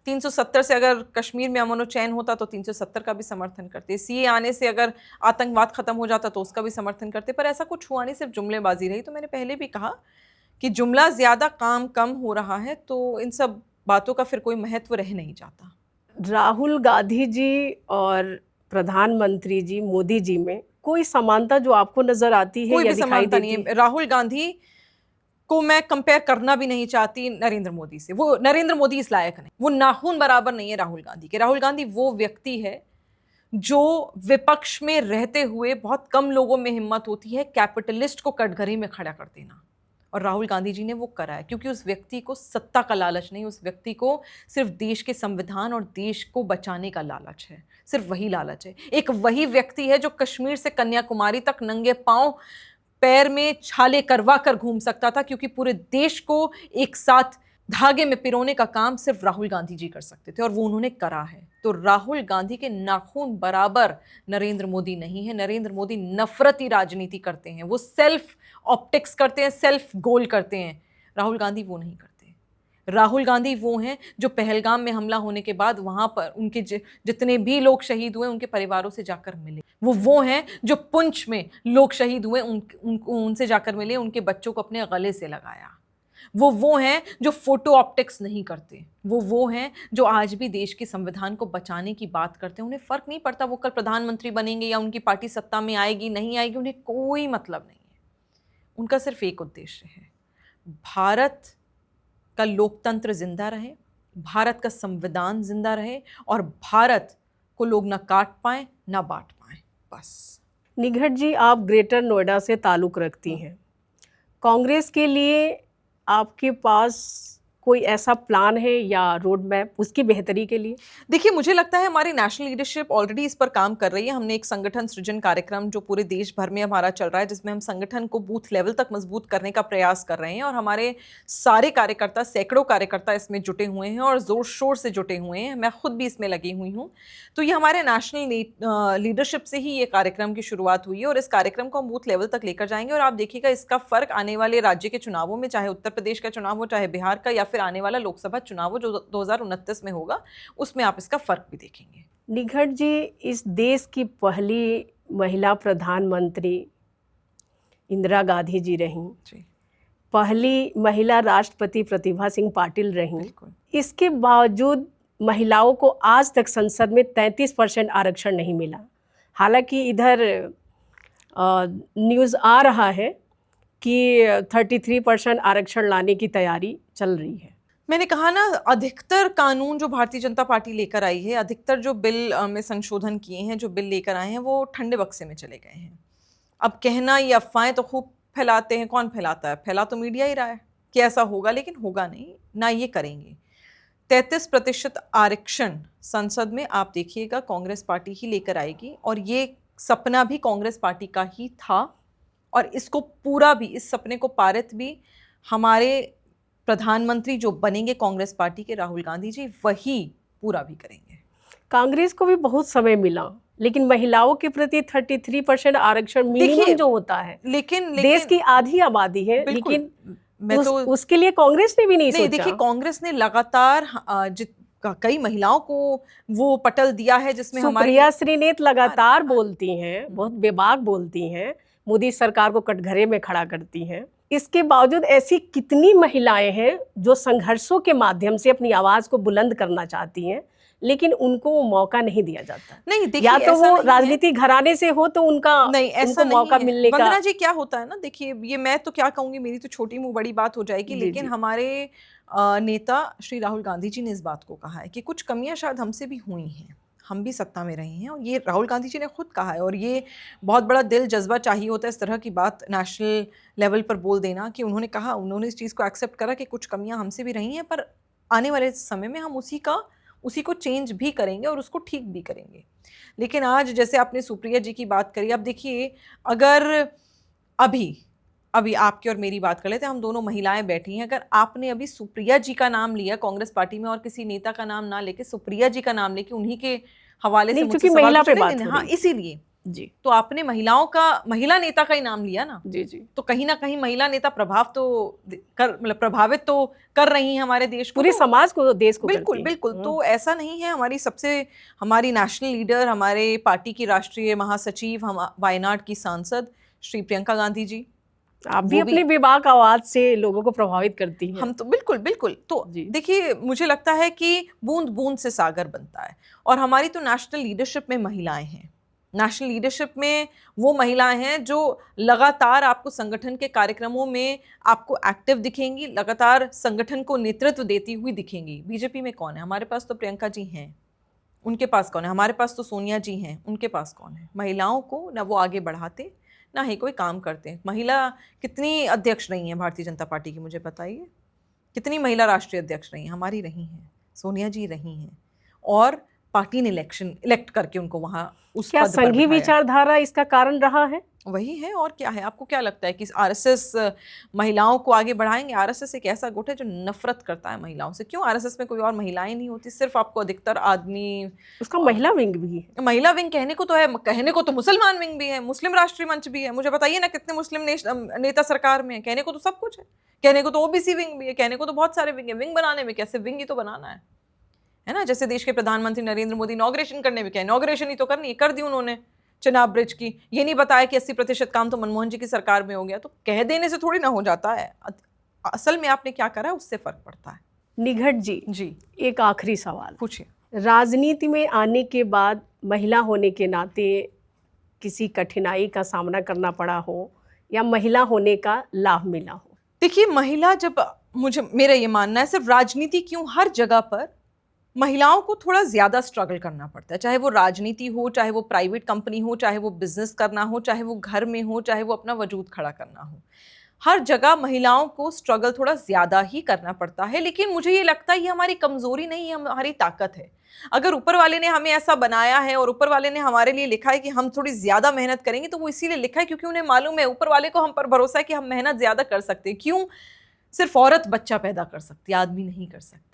[SPEAKER 2] 370 से अगर कश्मीर में अमन और चैन होता तो 370 का भी समर्थन करते, सीए आने से अगर आतंकवाद खत्म हो जाता तो उसका भी समर्थन करते, पर ऐसा कुछ हुआ नहीं, सिर्फ जुमलेबाजी रही। तो मैंने पहले भी कहा कि जुमला ज्यादा काम कम हो रहा है, तो इन सब बातों का फिर कोई महत्व रह नहीं जाता।
[SPEAKER 1] राहुल गांधी जी और प्रधानमंत्री जी मोदी जी में कोई समानता जो आपको नजर आती है
[SPEAKER 2] कोई
[SPEAKER 1] या
[SPEAKER 2] भी
[SPEAKER 1] दिखाई
[SPEAKER 2] समानता
[SPEAKER 1] देती
[SPEAKER 2] नहीं है। राहुल गांधी को मैं कंपेयर करना भी नहीं चाहती नरेंद्र मोदी से। वो नरेंद्र मोदी इस लायक नहीं, वो नाखून बराबर नहीं है राहुल गांधी के। राहुल गांधी वो व्यक्ति है जो विपक्ष में रहते हुए बहुत कम लोगों में हिम्मत होती है कैपिटलिस्ट को कटघरे में खड़ा कर देना, और राहुल गांधी जी ने वो करा है, क्योंकि उस व्यक्ति को सत्ता का लालच नहीं, उस व्यक्ति को सिर्फ देश के संविधान और देश को बचाने का लालच है, सिर्फ वही लालच है। एक वही व्यक्ति है जो कश्मीर से कन्याकुमारी तक नंगे पांव पैर में छाले करवा कर घूम सकता था, क्योंकि पूरे देश को एक साथ धागे में पिरोने का काम सिर्फ राहुल गांधी जी कर सकते थे, और वो उन्होंने करा है। तो राहुल गांधी के नाखून बराबर नरेंद्र मोदी नहीं है। नरेंद्र मोदी नफरती राजनीति करते हैं, वो सेल्फ ऑप्टिक्स करते हैं, सेल्फ गोल करते हैं। राहुल गांधी वो नहीं करते। राहुल गांधी वो हैं जो पहलगाम में हमला होने के बाद वहां पर उनके जितने भी लोग शहीद हुए उनके परिवारों से जाकर मिले। वो हैं जो पुंछ में लोग शहीद हुए उनसे जाकर मिले, उनके बच्चों को अपने गले से लगाया। वो हैं जो फोटो ऑप्टिक्स नहीं करते। वो हैं जो आज भी देश के संविधान को बचाने की बात करते हैं। उन्हें फर्क नहीं पड़ता वो कल प्रधानमंत्री बनेंगे या उनकी पार्टी सत्ता में आएगी नहीं आएगी, उन्हें कोई मतलब नहीं है। उनका सिर्फ एक उद्देश्य है, भारत का लोकतंत्र जिंदा रहे, भारत का संविधान जिंदा रहे, और भारत को लोग ना काट पाए ना बांट पाए, बस।
[SPEAKER 1] निघट जी, आप ग्रेटर नोएडा से ताल्लुक़ रखती हैं। कांग्रेस के लिए आपके पास कोई ऐसा प्लान है या रोड मैप उसकी बेहतरी के लिए?
[SPEAKER 2] देखिए, मुझे लगता है हमारी नेशनल लीडरशिप ऑलरेडी इस पर काम कर रही है। हमने एक संगठन सृजन कार्यक्रम जो पूरे देश भर में हमारा चल रहा है, जिसमें हम संगठन को बूथ लेवल तक मजबूत करने का प्रयास कर रहे हैं, और हमारे सारे कार्यकर्ता, सैकड़ों कार्यकर्ता इसमें जुटे हुए हैं और जोर शोर से जुटे हुए हैं। मैं खुद भी इसमें लगी हुई हूँ। तो ये हमारे नेशनल लीडरशिप से ही ये कार्यक्रम की शुरुआत हुई है, और इस कार्यक्रम को हम बूथ लेवल तक लेकर जाएंगे। और आप देखिएगा इसका फर्क आने वाले राज्य के चुनावों में, चाहे उत्तर प्रदेश का चुनाव हो, चाहे बिहार का, या फिर आने वाला लोकसभा चुनाव हो जो 2029 में होगा, उसमें आप इसका फर्क भी देखेंगे।
[SPEAKER 1] निघट जी, इस देश की पहली महिला प्रधानमंत्री इंदिरा गांधी जी रहीं, पहली महिला राष्ट्रपति प्रतिभा सिंह पाटिल रहीं। इसके बावजूद महिलाओं को आज तक संसद में 33% आरक्षण नहीं मिला। हालांकि इधर न्यूज़ आ रहा है कि 33% आरक्षण लाने की तैयारी चल रही है।
[SPEAKER 2] मैंने कहा ना, अधिकतर कानून जो भारतीय जनता पार्टी लेकर आई है, अधिकतर जो बिल में संशोधन किए हैं, जो बिल लेकर आए हैं, वो ठंडे बक्से में चले गए हैं। अब कहना, ये अफवाहें तो खूब फैलाते हैं। कौन फैलाता है? फैला तो मीडिया ही रहा है कि ऐसा होगा, लेकिन होगा नहीं, ना ये करेंगे। 33% आरक्षण संसद में आप देखिएगा कांग्रेस पार्टी ही लेकर आएगी, और ये सपना भी कांग्रेस पार्टी का ही था, और इसको पूरा भी, इस सपने को पारित भी हमारे प्रधानमंत्री जो बनेंगे कांग्रेस पार्टी के, राहुल गांधी जी, वही पूरा भी करेंगे।
[SPEAKER 1] कांग्रेस को भी बहुत समय मिला, लेकिन महिलाओं के प्रति 33% आरक्षण मिनिमम जो होता है, लेकिन देश की आधी आबादी है, लेकिन उसके लिए कांग्रेस ने भी नहीं सोचा।
[SPEAKER 2] देखिए, कांग्रेस ने लगातार कई महिलाओं को वो पटल दिया है, जिसमें
[SPEAKER 1] सुप्रिया श्रीनेत लगातार बोलती हैं, बहुत बेबाक बोलती हैं, मोदी सरकार को कटघरे में खड़ा करती हैं। इसके बावजूद ऐसी कितनी महिलाएं हैं जो संघर्षों के माध्यम से अपनी आवाज को बुलंद करना चाहती हैं, लेकिन उनको वो मौका नहीं दिया जाता।
[SPEAKER 2] नहीं, देखिए,
[SPEAKER 1] या तो वो राजनीतिक घराने से हो तो उनका
[SPEAKER 2] ऐसा
[SPEAKER 1] मौका मिलने का।
[SPEAKER 2] वंदना जी, क्या होता है ना, देखिए, ये मैं तो क्या कहूंगी, मेरी तो छोटी मुंह बड़ी बात हो जाएगी, लेकिन हमारे नेता श्री राहुल गांधी जी ने इस बात को कहा है कि कुछ कमियां शायद हमसे भी हुई हैं, हम भी सत्ता में रहे हैं, और ये राहुल गांधी जी ने खुद कहा है, और ये बहुत बड़ा दिल जज्बा चाहिए होता है इस तरह की बात नेशनल लेवल पर बोल देना, कि उन्होंने कहा, उन्होंने इस चीज़ को एक्सेप्ट करा कि कुछ कमियां हमसे भी रही हैं, पर आने वाले समय में हम उसी को चेंज भी करेंगे और उसको ठीक भी करेंगे। लेकिन आज जैसे आपने सुप्रिया जी की बात करी, अब देखिए, अगर अभी आपकी और मेरी बात कर लेते हैं, हम दोनों महिलाएं बैठी हैं, अगर आपने अभी सुप्रिया जी का नाम लिया कांग्रेस पार्टी में, और किसी नेता का नाम ना लेके सुप्रिया जी का नाम लेके उन्हीं के हवाले से
[SPEAKER 1] नहीं,
[SPEAKER 2] मुझसे
[SPEAKER 1] चूंकि
[SPEAKER 2] सवाल
[SPEAKER 1] महिला
[SPEAKER 2] पूछे,
[SPEAKER 1] पे बात
[SPEAKER 2] नहीं,
[SPEAKER 1] हो
[SPEAKER 2] हाँ,
[SPEAKER 1] रही
[SPEAKER 2] इसीलिए
[SPEAKER 1] जी
[SPEAKER 2] तो आपने महिला नेता का ही नाम लिया ना,
[SPEAKER 1] जी जी,
[SPEAKER 2] तो कहीं ना कहीं महिला नेता प्रभावित तो कर रही हैं हमारे देश को,
[SPEAKER 1] पूरे
[SPEAKER 2] तो
[SPEAKER 1] समाज को, देश को
[SPEAKER 2] बिल्कुल
[SPEAKER 1] करती
[SPEAKER 2] बिल्कुल।
[SPEAKER 1] हैं।
[SPEAKER 2] तो ऐसा नहीं है, हमारी नेशनल लीडर, हमारे पार्टी की राष्ट्रीय महासचिव, हम वायनाड की सांसद श्री प्रियंका गांधी जी,
[SPEAKER 1] आप भी
[SPEAKER 2] वो
[SPEAKER 1] अपनी बेबाक आवाज से लोगों को प्रभावित करती हैं।
[SPEAKER 2] हम तो बिल्कुल बिल्कुल। तो
[SPEAKER 1] जी
[SPEAKER 2] देखिए, मुझे लगता है कि बूंद बूंद से सागर बनता है, और हमारी तो नेशनल लीडरशिप में महिलाएं हैं। नेशनल लीडरशिप में वो महिलाएं हैं जो लगातार आपको संगठन के कार्यक्रमों में आपको एक्टिव दिखेंगी, लगातार संगठन को नेतृत्व देती हुई दिखेंगी। बीजेपी में कौन है? हमारे पास तो प्रियंका जी हैं, उनके पास कौन है? हमारे पास तो सोनिया जी हैं, उनके पास कौन है? महिलाओं को ना वो आगे बढ़ाते, ना ही कोई काम करते। महिला कितनी अध्यक्ष रही हैं भारतीय जनता पार्टी की, मुझे बताइए? कितनी महिला राष्ट्रीय अध्यक्ष रही हैं? हमारी रही हैं, सोनिया जी रही हैं, और पार्टी ने इलेक्ट करके उनको वहां उस
[SPEAKER 1] क्या
[SPEAKER 2] पद पर
[SPEAKER 1] संघी
[SPEAKER 2] बिठाया।
[SPEAKER 1] विचारधारा इसका कारण रहा है?
[SPEAKER 2] वही है, और क्या है? आपको क्या लगता है कि आरएसएस महिलाओं को आगे बढ़ाएंगे? आरएसएस एक ऐसा गुट है जो नफरत करता है महिलाओं से। क्यों आरएसएस में कोई और महिलाएं नहीं होती? सिर्फ आपको अधिकतर आदमी,
[SPEAKER 1] उसका महिला विंग भी है।
[SPEAKER 2] महिला विंग कहने को तो है, कहने को तो मुसलमान विंग भी है, मुस्लिम राष्ट्रीय मंच भी है। मुझे बताइए ना, कितने मुस्लिम नेता सरकार में है? कहने को तो सब कुछ है, कहने को तो ओबीसी विंग भी है, कहने को तो बहुत सारे विंग है। विंग बनाने में कैसे, विंग ही तो बनाना है ना? जैसे देश के प्रधानमंत्री नरेंद्र मोदी इनॉग्रेशन करने में, क्या इनॉग्रेशन ही तो करनी है, कर दी उन्होंने चिनाब ब्रिज की। ये नहीं बताया कि 80% काम तो मनमोहन जी की सरकार में हो गया। तो कह देने से थोड़ी ना हो जाता है, असल में आपने क्या करा उससे फर्क पड़ता है।
[SPEAKER 1] निघट जी
[SPEAKER 2] जी,
[SPEAKER 1] एक आखिरी सवाल,
[SPEAKER 2] पूछिए।
[SPEAKER 1] राजनीति में आने के बाद महिला होने के नाते किसी कठिनाई का सामना करना पड़ा हो या महिला होने का लाभ मिला हो?
[SPEAKER 2] देखिए, महिला जब, मेरा ये मानना है, सिर्फ राजनीति क्यों, हर जगह पर महिलाओं को थोड़ा ज्यादा स्ट्रगल करना पड़ता है। चाहे वो राजनीति हो, चाहे वो प्राइवेट कंपनी हो, चाहे वो बिजनेस करना हो, चाहे वो घर में हो, चाहे वो अपना वजूद खड़ा करना हो, हर जगह महिलाओं को स्ट्रगल थोड़ा ज्यादा ही करना पड़ता है। लेकिन मुझे ये लगता है ये हमारी कमजोरी नहीं है, हमारी ताकत है। अगर ऊपर वाले ने हमें ऐसा बनाया है और ऊपर वाले ने हमारे लिए लिखा है कि हम थोड़ी ज्यादा मेहनत करेंगे, तो वो इसीलिए लिखा है क्योंकि उन्हें मालूम है, ऊपर वाले को हम पर भरोसा है कि हम मेहनत ज्यादा कर सकते हैं। क्यों सिर्फ औरत बच्चा पैदा कर सकती है, आदमी नहीं कर सकता?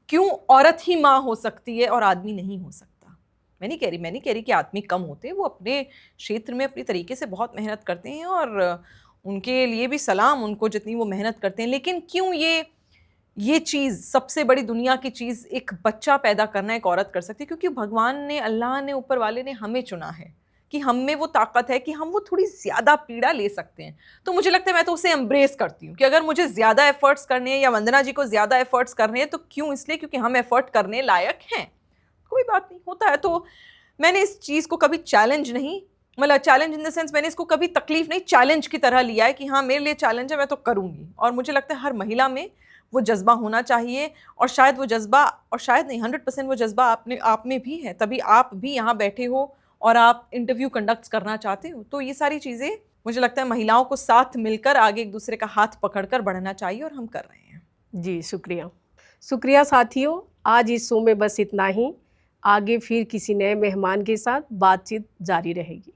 [SPEAKER 2] क्यों औरत ही माँ हो सकती है और आदमी नहीं हो सकता? मैं नहीं कह रही कि आदमी कम होते हैं, वो अपने क्षेत्र में अपने तरीके से बहुत मेहनत करते हैं, और उनके लिए भी सलाम, उनको जितनी वो मेहनत करते हैं। लेकिन क्यों ये चीज़, सबसे बड़ी दुनिया की चीज़, एक बच्चा पैदा करना एक औरत कर सकती है? क्योंकि भगवान ने, अल्लाह ने, ऊपर वाले ने हमें चुना है कि हम में वो ताकत है कि हम वो थोड़ी ज़्यादा पीड़ा ले सकते हैं। तो मुझे लगता है मैं तो उसे एम्ब्रेस करती हूँ कि अगर मुझे ज़्यादा एफर्ट्स करने हैं या वंदना जी को ज़्यादा एफर्ट्स करने हैं, तो क्यों? इसलिए क्योंकि हम एफर्ट करने लायक हैं। कोई बात नहीं, होता है। तो मैंने इस चीज़ को कभी चैलेंज नहीं, मतलब चैलेंज इन द सेंस, मैंने इसको कभी तकलीफ नहीं, चैलेंज की तरह लिया है कि हाँ, मेरे लिए चैलेंज है, मैं तो करूँगी। और मुझे लगता है हर महिला में वो जज्बा होना चाहिए, और शायद वो जज्बा, और शायद नहीं, 100% वो जज्बा आप में भी है, तभी आप भी यहाँ बैठे हो और आप इंटरव्यू कंडक्ट करना चाहते हो। तो ये सारी चीज़ें, मुझे लगता है महिलाओं को साथ मिलकर आगे एक दूसरे का हाथ पकड़कर बढ़ना चाहिए, और हम कर रहे हैं।
[SPEAKER 1] जी शुक्रिया साथियों, आज इस शो में बस इतना ही। आगे फिर किसी नए मेहमान के साथ बातचीत जारी रहेगी।